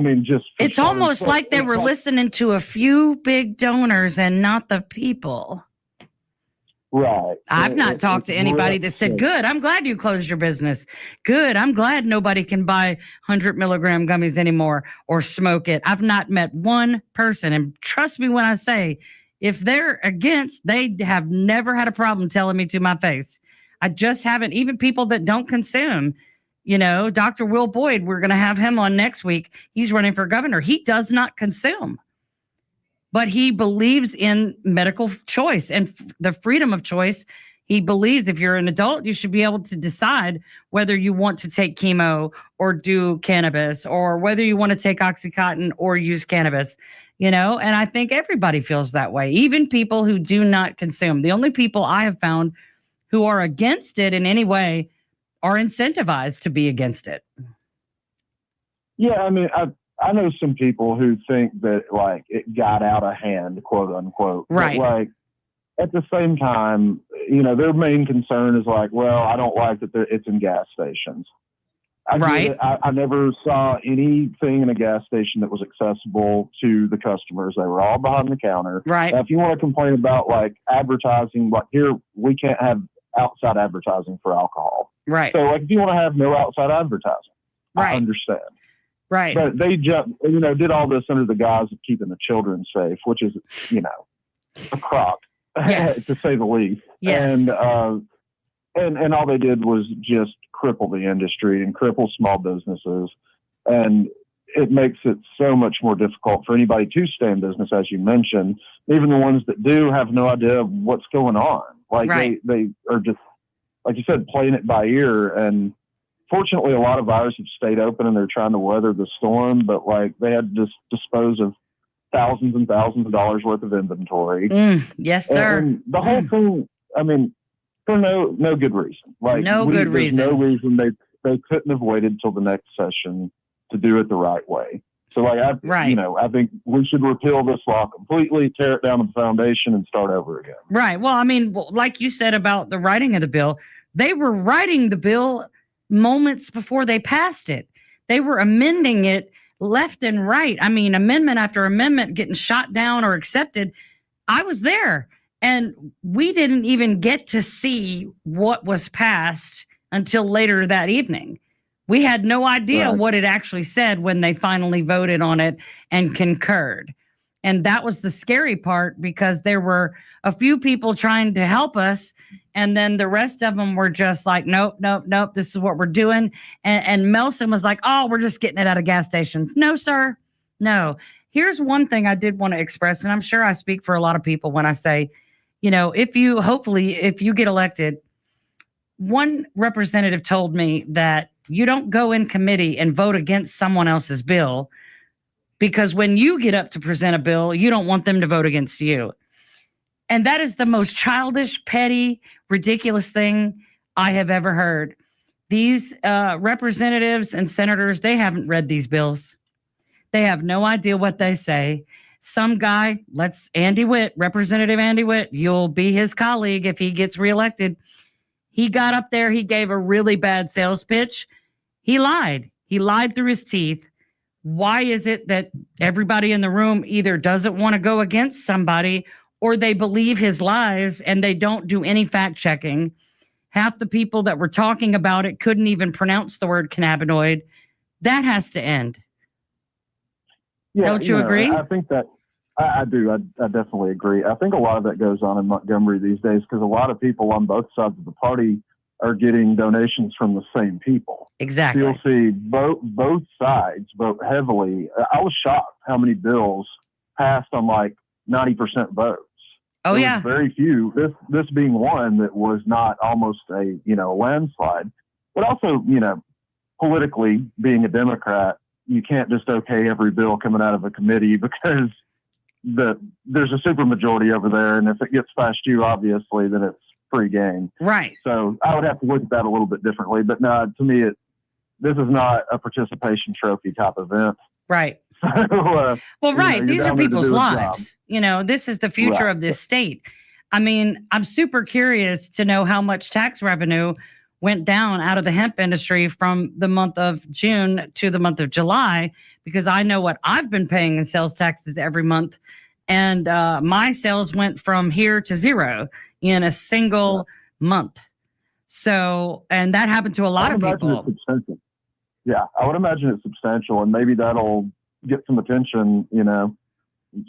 mean, just it's almost like they were listening to a few big donors and not the people. Right. I've not talked to anybody that said, "Good, I'm glad you closed your business. Good, I'm glad nobody can buy 100 milligram gummies anymore or smoke it." I've not met one person. And trust me when I say, if they're against, they have never had a problem telling me to my face. I just haven't. Even people that don't consume, Dr. Will Boyd, we're going to have him on next week. He's running for governor. He does not consume, but he believes in medical choice and the freedom of choice. He believes if you're an adult, you should be able to decide whether you want to take chemo or do cannabis, or whether you want to take Oxycontin or use cannabis. And I think everybody feels that way, even people who do not consume. The only people I have found who are against it in any way are incentivized to be against it. Yeah, I mean, I know some people who think that, like, it got out of hand, quote unquote. Right. But, like, at the same time, their main concern is like, well, I don't like that it's in gas stations. I never saw anything in a gas station that was accessible to the customers. They were all behind the counter. Right. Now, if you want to complain about, like, advertising, like, here, we can't have outside advertising for alcohol. Right. So, like, if you want to have no outside advertising, I understand. Right. But they did all this under the guise of keeping the children safe, which is, a crock, yes. to say the least. Yes. And all they did was just cripple the industry and cripple small businesses. And it makes it so much more difficult for anybody to stay in business, as you mentioned. Even the ones that do have no idea what's going on. Like, they are just, like you said, playing it by ear. And fortunately, a lot of buyers have stayed open and they're trying to weather the storm, but, like, they had to dispose of thousands and thousands of dollars worth of inventory. Yes, sir. And the whole thing, I mean, for no good reason. Like, good reason. There's no reason they couldn't have waited till the next session to do it the right way. So, like, I think we should repeal this law completely, tear it down to the foundation, and start over again. Right. Well, I mean, like you said about the writing of the bill, they were writing the bill moments before they passed it. They were amending it left and right. I mean, amendment after amendment getting shot down or accepted. I was there, and we didn't even get to see what was passed until later that evening. We had no idea what it actually said when they finally voted on it and concurred. And that was the scary part, because there were a few people trying to help us, and then the rest of them were just like, nope, this is what we're doing. And Melson was like, oh, we're just getting it out of gas stations. No, sir. No. Here's one thing I did want to express, and I'm sure I speak for a lot of people when I say, if you get elected, one representative told me that you don't go in committee and vote against someone else's bill because when you get up to present a bill, you don't want them to vote against you. And that is the most childish, petty, ridiculous thing I have ever heard. These representatives and senators, they haven't read these bills. They have no idea what they say. Some guy, Representative Andy Witt, you'll be his colleague if he gets reelected. He got up there, he gave a really bad sales pitch. He lied. He lied through his teeth. Why is it that everybody in the room either doesn't want to go against somebody or they believe his lies and they don't do any fact checking? Half the people that were talking about it couldn't even pronounce the word cannabinoid. That has to end. Yeah, Don't you agree? I think that I do. I definitely agree. I think a lot of that goes on in Montgomery these days because a lot of people on both sides of the party are getting donations from the same people. Exactly. So you'll see both sides vote heavily. I was shocked how many bills passed on like 90% votes. Oh, There yeah. was very few. This being one that was not almost a landslide, but also politically being a Democrat, you can't just okay every bill coming out of a committee because there's a supermajority over there, and if it gets past you, obviously, then it's free game. Right. So I would have to look at that a little bit differently. But no, to me, this is not a participation trophy type event. Right. So, well, right. These are people's lives. Job. This is the future of this state. I mean, I'm super curious to know how much tax revenue went down out of the hemp industry from the month of June to the month of July, because I know what I've been paying in sales taxes every month. And my sales went from here to zero in a single month. So, and that happened to a lot of people. It's substantial. Yeah, I would imagine it's substantial, and maybe that'll get some attention.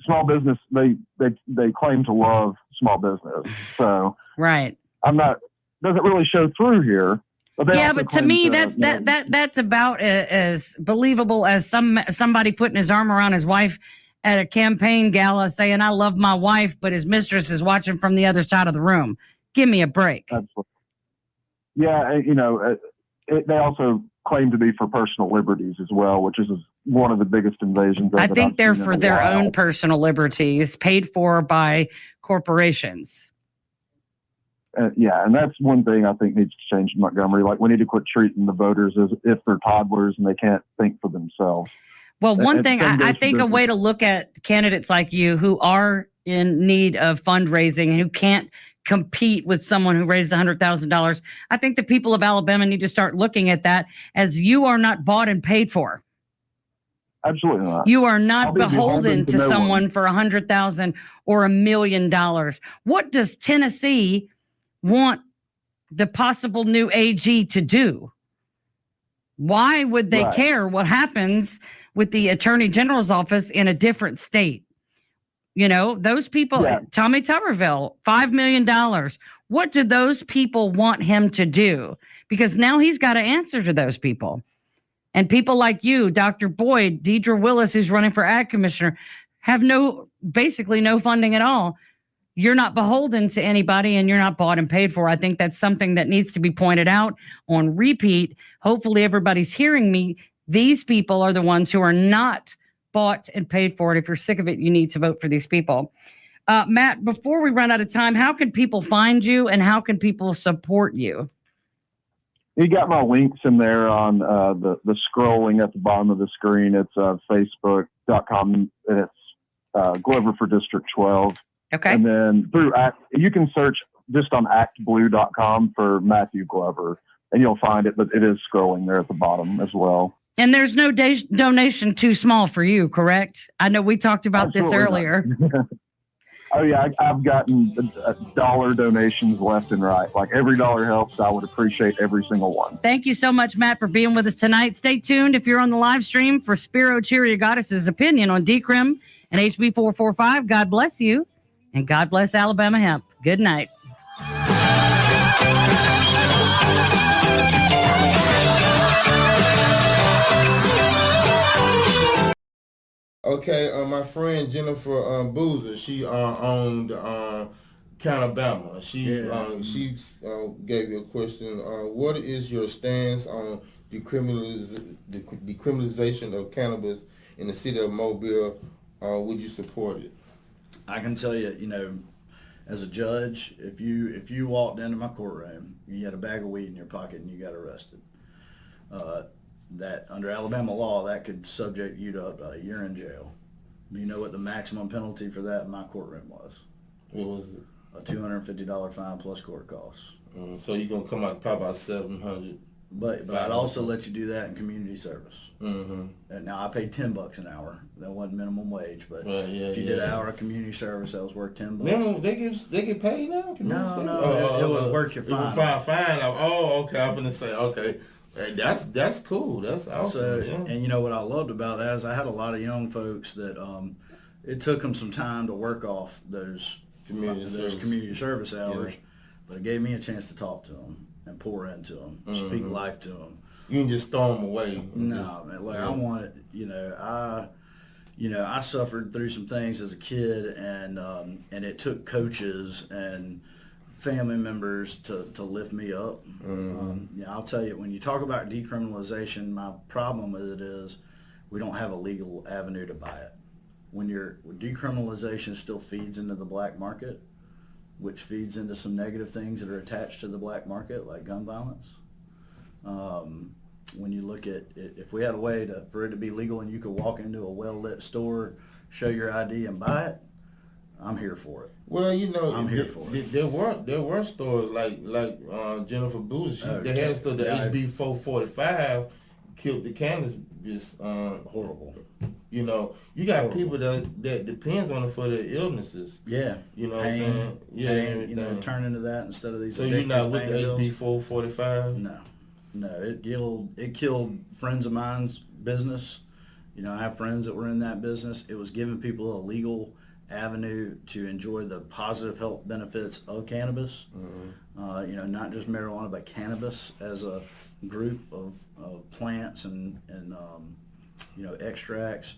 Small business, they claim to love small business. So right. Doesn't really show through here. But to me, that's about as believable as somebody putting his arm around his wife at a campaign gala saying, "I love my wife," but his mistress is watching from the other side of the room. Give me a break. Absolutely. Yeah, they also claim to be for personal liberties as well, which is one of the biggest invasions. I think they're for their own personal liberties paid for by corporations. And that's one thing I think needs to change in Montgomery. Like, we need to quit treating the voters as if they're toddlers and they can't think for themselves. Well, one thing I think a way to look at candidates like you who are in need of fundraising and who can't compete with someone who raised $100,000, I think the people of Alabama need to start looking at that as you are not bought and paid for. Absolutely not. You are not beholden to someone for $100,000 or $1 million. What does Tennessee want the possible new AG to do? Why would they care what happens with the Attorney General's office in a different state? Those people, Tommy Tuberville, $5 million. What do those people want him to do? Because now he's got to answer to those people. And people like you, Dr. Boyd, Deidre Willis, who's running for ag commissioner, have basically no funding at all. You're not beholden to anybody and you're not bought and paid for. I think that's something that needs to be pointed out on repeat. Hopefully everybody's hearing me. These people are the ones who are not bought and paid for it. If you're sick of it, you need to vote for these people. Matt, before we run out of time, how can people find you and how can people support you? You got my links in there on the scrolling at the bottom of the screen. It's facebook.com and it's Glover for District 12. Okay. And then you can search just on actblue.com for Matthew Glover and you'll find it, but it is scrolling there at the bottom as well. And there's no donation too small for you, correct? I know we talked about this earlier. Oh, yeah. I've gotten dollar donations left and right. Like, every dollar helps. I would appreciate every single one. Thank you so much, Matt, for being with us tonight. Stay tuned if you're on the live stream for Spiro Chiriagadis' opinion on decrim and HB 445. God bless you, and God bless Alabama hemp. Good night. Okay, my friend Jennifer Boozer, she owned CannaBama. She gave you a question. What is your stance on decriminalization of cannabis in the city of Mobile? Would you support it? I can tell you, as a judge, if you walked into my courtroom, you had a bag of weed in your pocket and you got arrested, that under Alabama law, that could subject you to up to a year in jail. Do you know what the maximum penalty for that in my courtroom was? What was it? A $250 fine plus court costs. So you're gonna come out probably about $700. But I'd also let you do that in community service. Mm-hmm. And now I paid $10 an hour. That wasn't minimum wage, but if you yeah. did an hour of community service, that was worth $10. They get paid now. No, it would work your fine. Fine. Oh, okay. I'm gonna say okay. Hey, that's cool. That's awesome. So, and you know what I loved about that is I had a lot of young folks that it took them some time to work off those community service hours, but it gave me a chance to talk to them and pour into them, speak life to them. You can just throw them away. No, man. Like I wanted, I suffered through some things as a kid, and it took coaches and family members to lift me up. I'll tell you, when you talk about decriminalization, my problem with it is we don't have a legal avenue to buy it. When decriminalization still feeds into the black market, which feeds into some negative things that are attached to the black market, like gun violence. When you look at it, if we had a way for it to be legal and you could walk into a well-lit store, show your ID and buy it, I'm here for it. Well, I'm here for it. There were stores like Jennifer Boozer. They had a store, the HB 445 killed the cannabis. Horrible. You got people that depends on it for their illnesses. Yeah. You know what I'm saying? Yeah, everything. Turn into that instead of these. So you're not with the HB 445? No. It killed friends of mine's business. I have friends that were in that business. It was giving people a legal avenue to enjoy the positive health benefits of cannabis. Not just marijuana, but cannabis as a group of plants and extracts.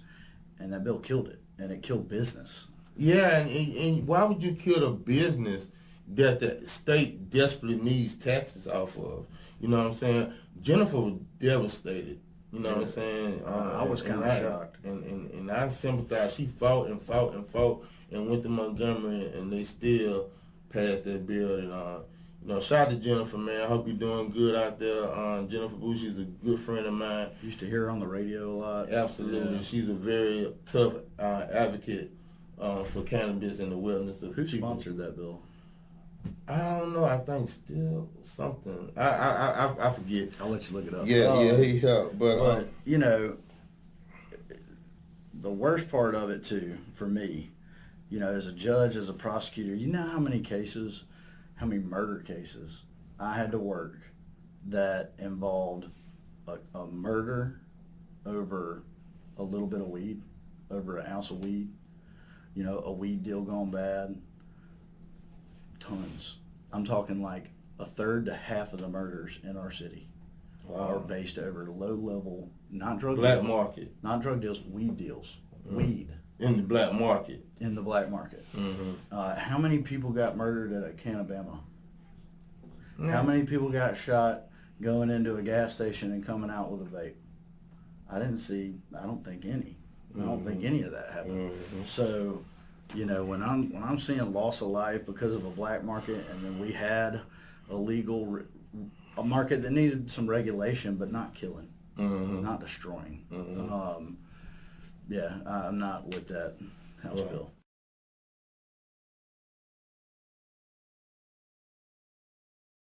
And that bill killed it, and it killed business. Yeah, and why would you kill a business that the state desperately needs taxes off of? You know what I'm saying? Jennifer was devastated. You know what I'm saying? I was kind of shocked. And I sympathize. She fought and went to Montgomery, and they still passed that bill. And shout out to Jennifer, man. I hope you're doing good out there. Jennifer Booth, she's a good friend of mine. Used to hear her on the radio a lot. Absolutely. Yeah. She's a very tough advocate for cannabis and the wellness of Who sponsored that bill? I don't know. I think still something. I forget. I'll let you look it up. Yeah, he helped. But the worst part of it too, for me, as a judge, as a prosecutor, you know how many murder cases I had to work that involved a murder over a little bit of weed, over an ounce of weed, a weed deal gone bad. Tons. I'm talking like a third to half of the murders in our city are based over low-level, not drug black deals, market, not drug deals, weed deals, weed in the black market. In the black market. How many people got murdered at a CannaBama? How many people got shot going into a gas station and coming out with a vape? I don't think any. I don't think any of that happened. So. When I'm seeing loss of life because of a black market, and then we had a market that needed some regulation, but not killing, not destroying. I'm not with that House bill.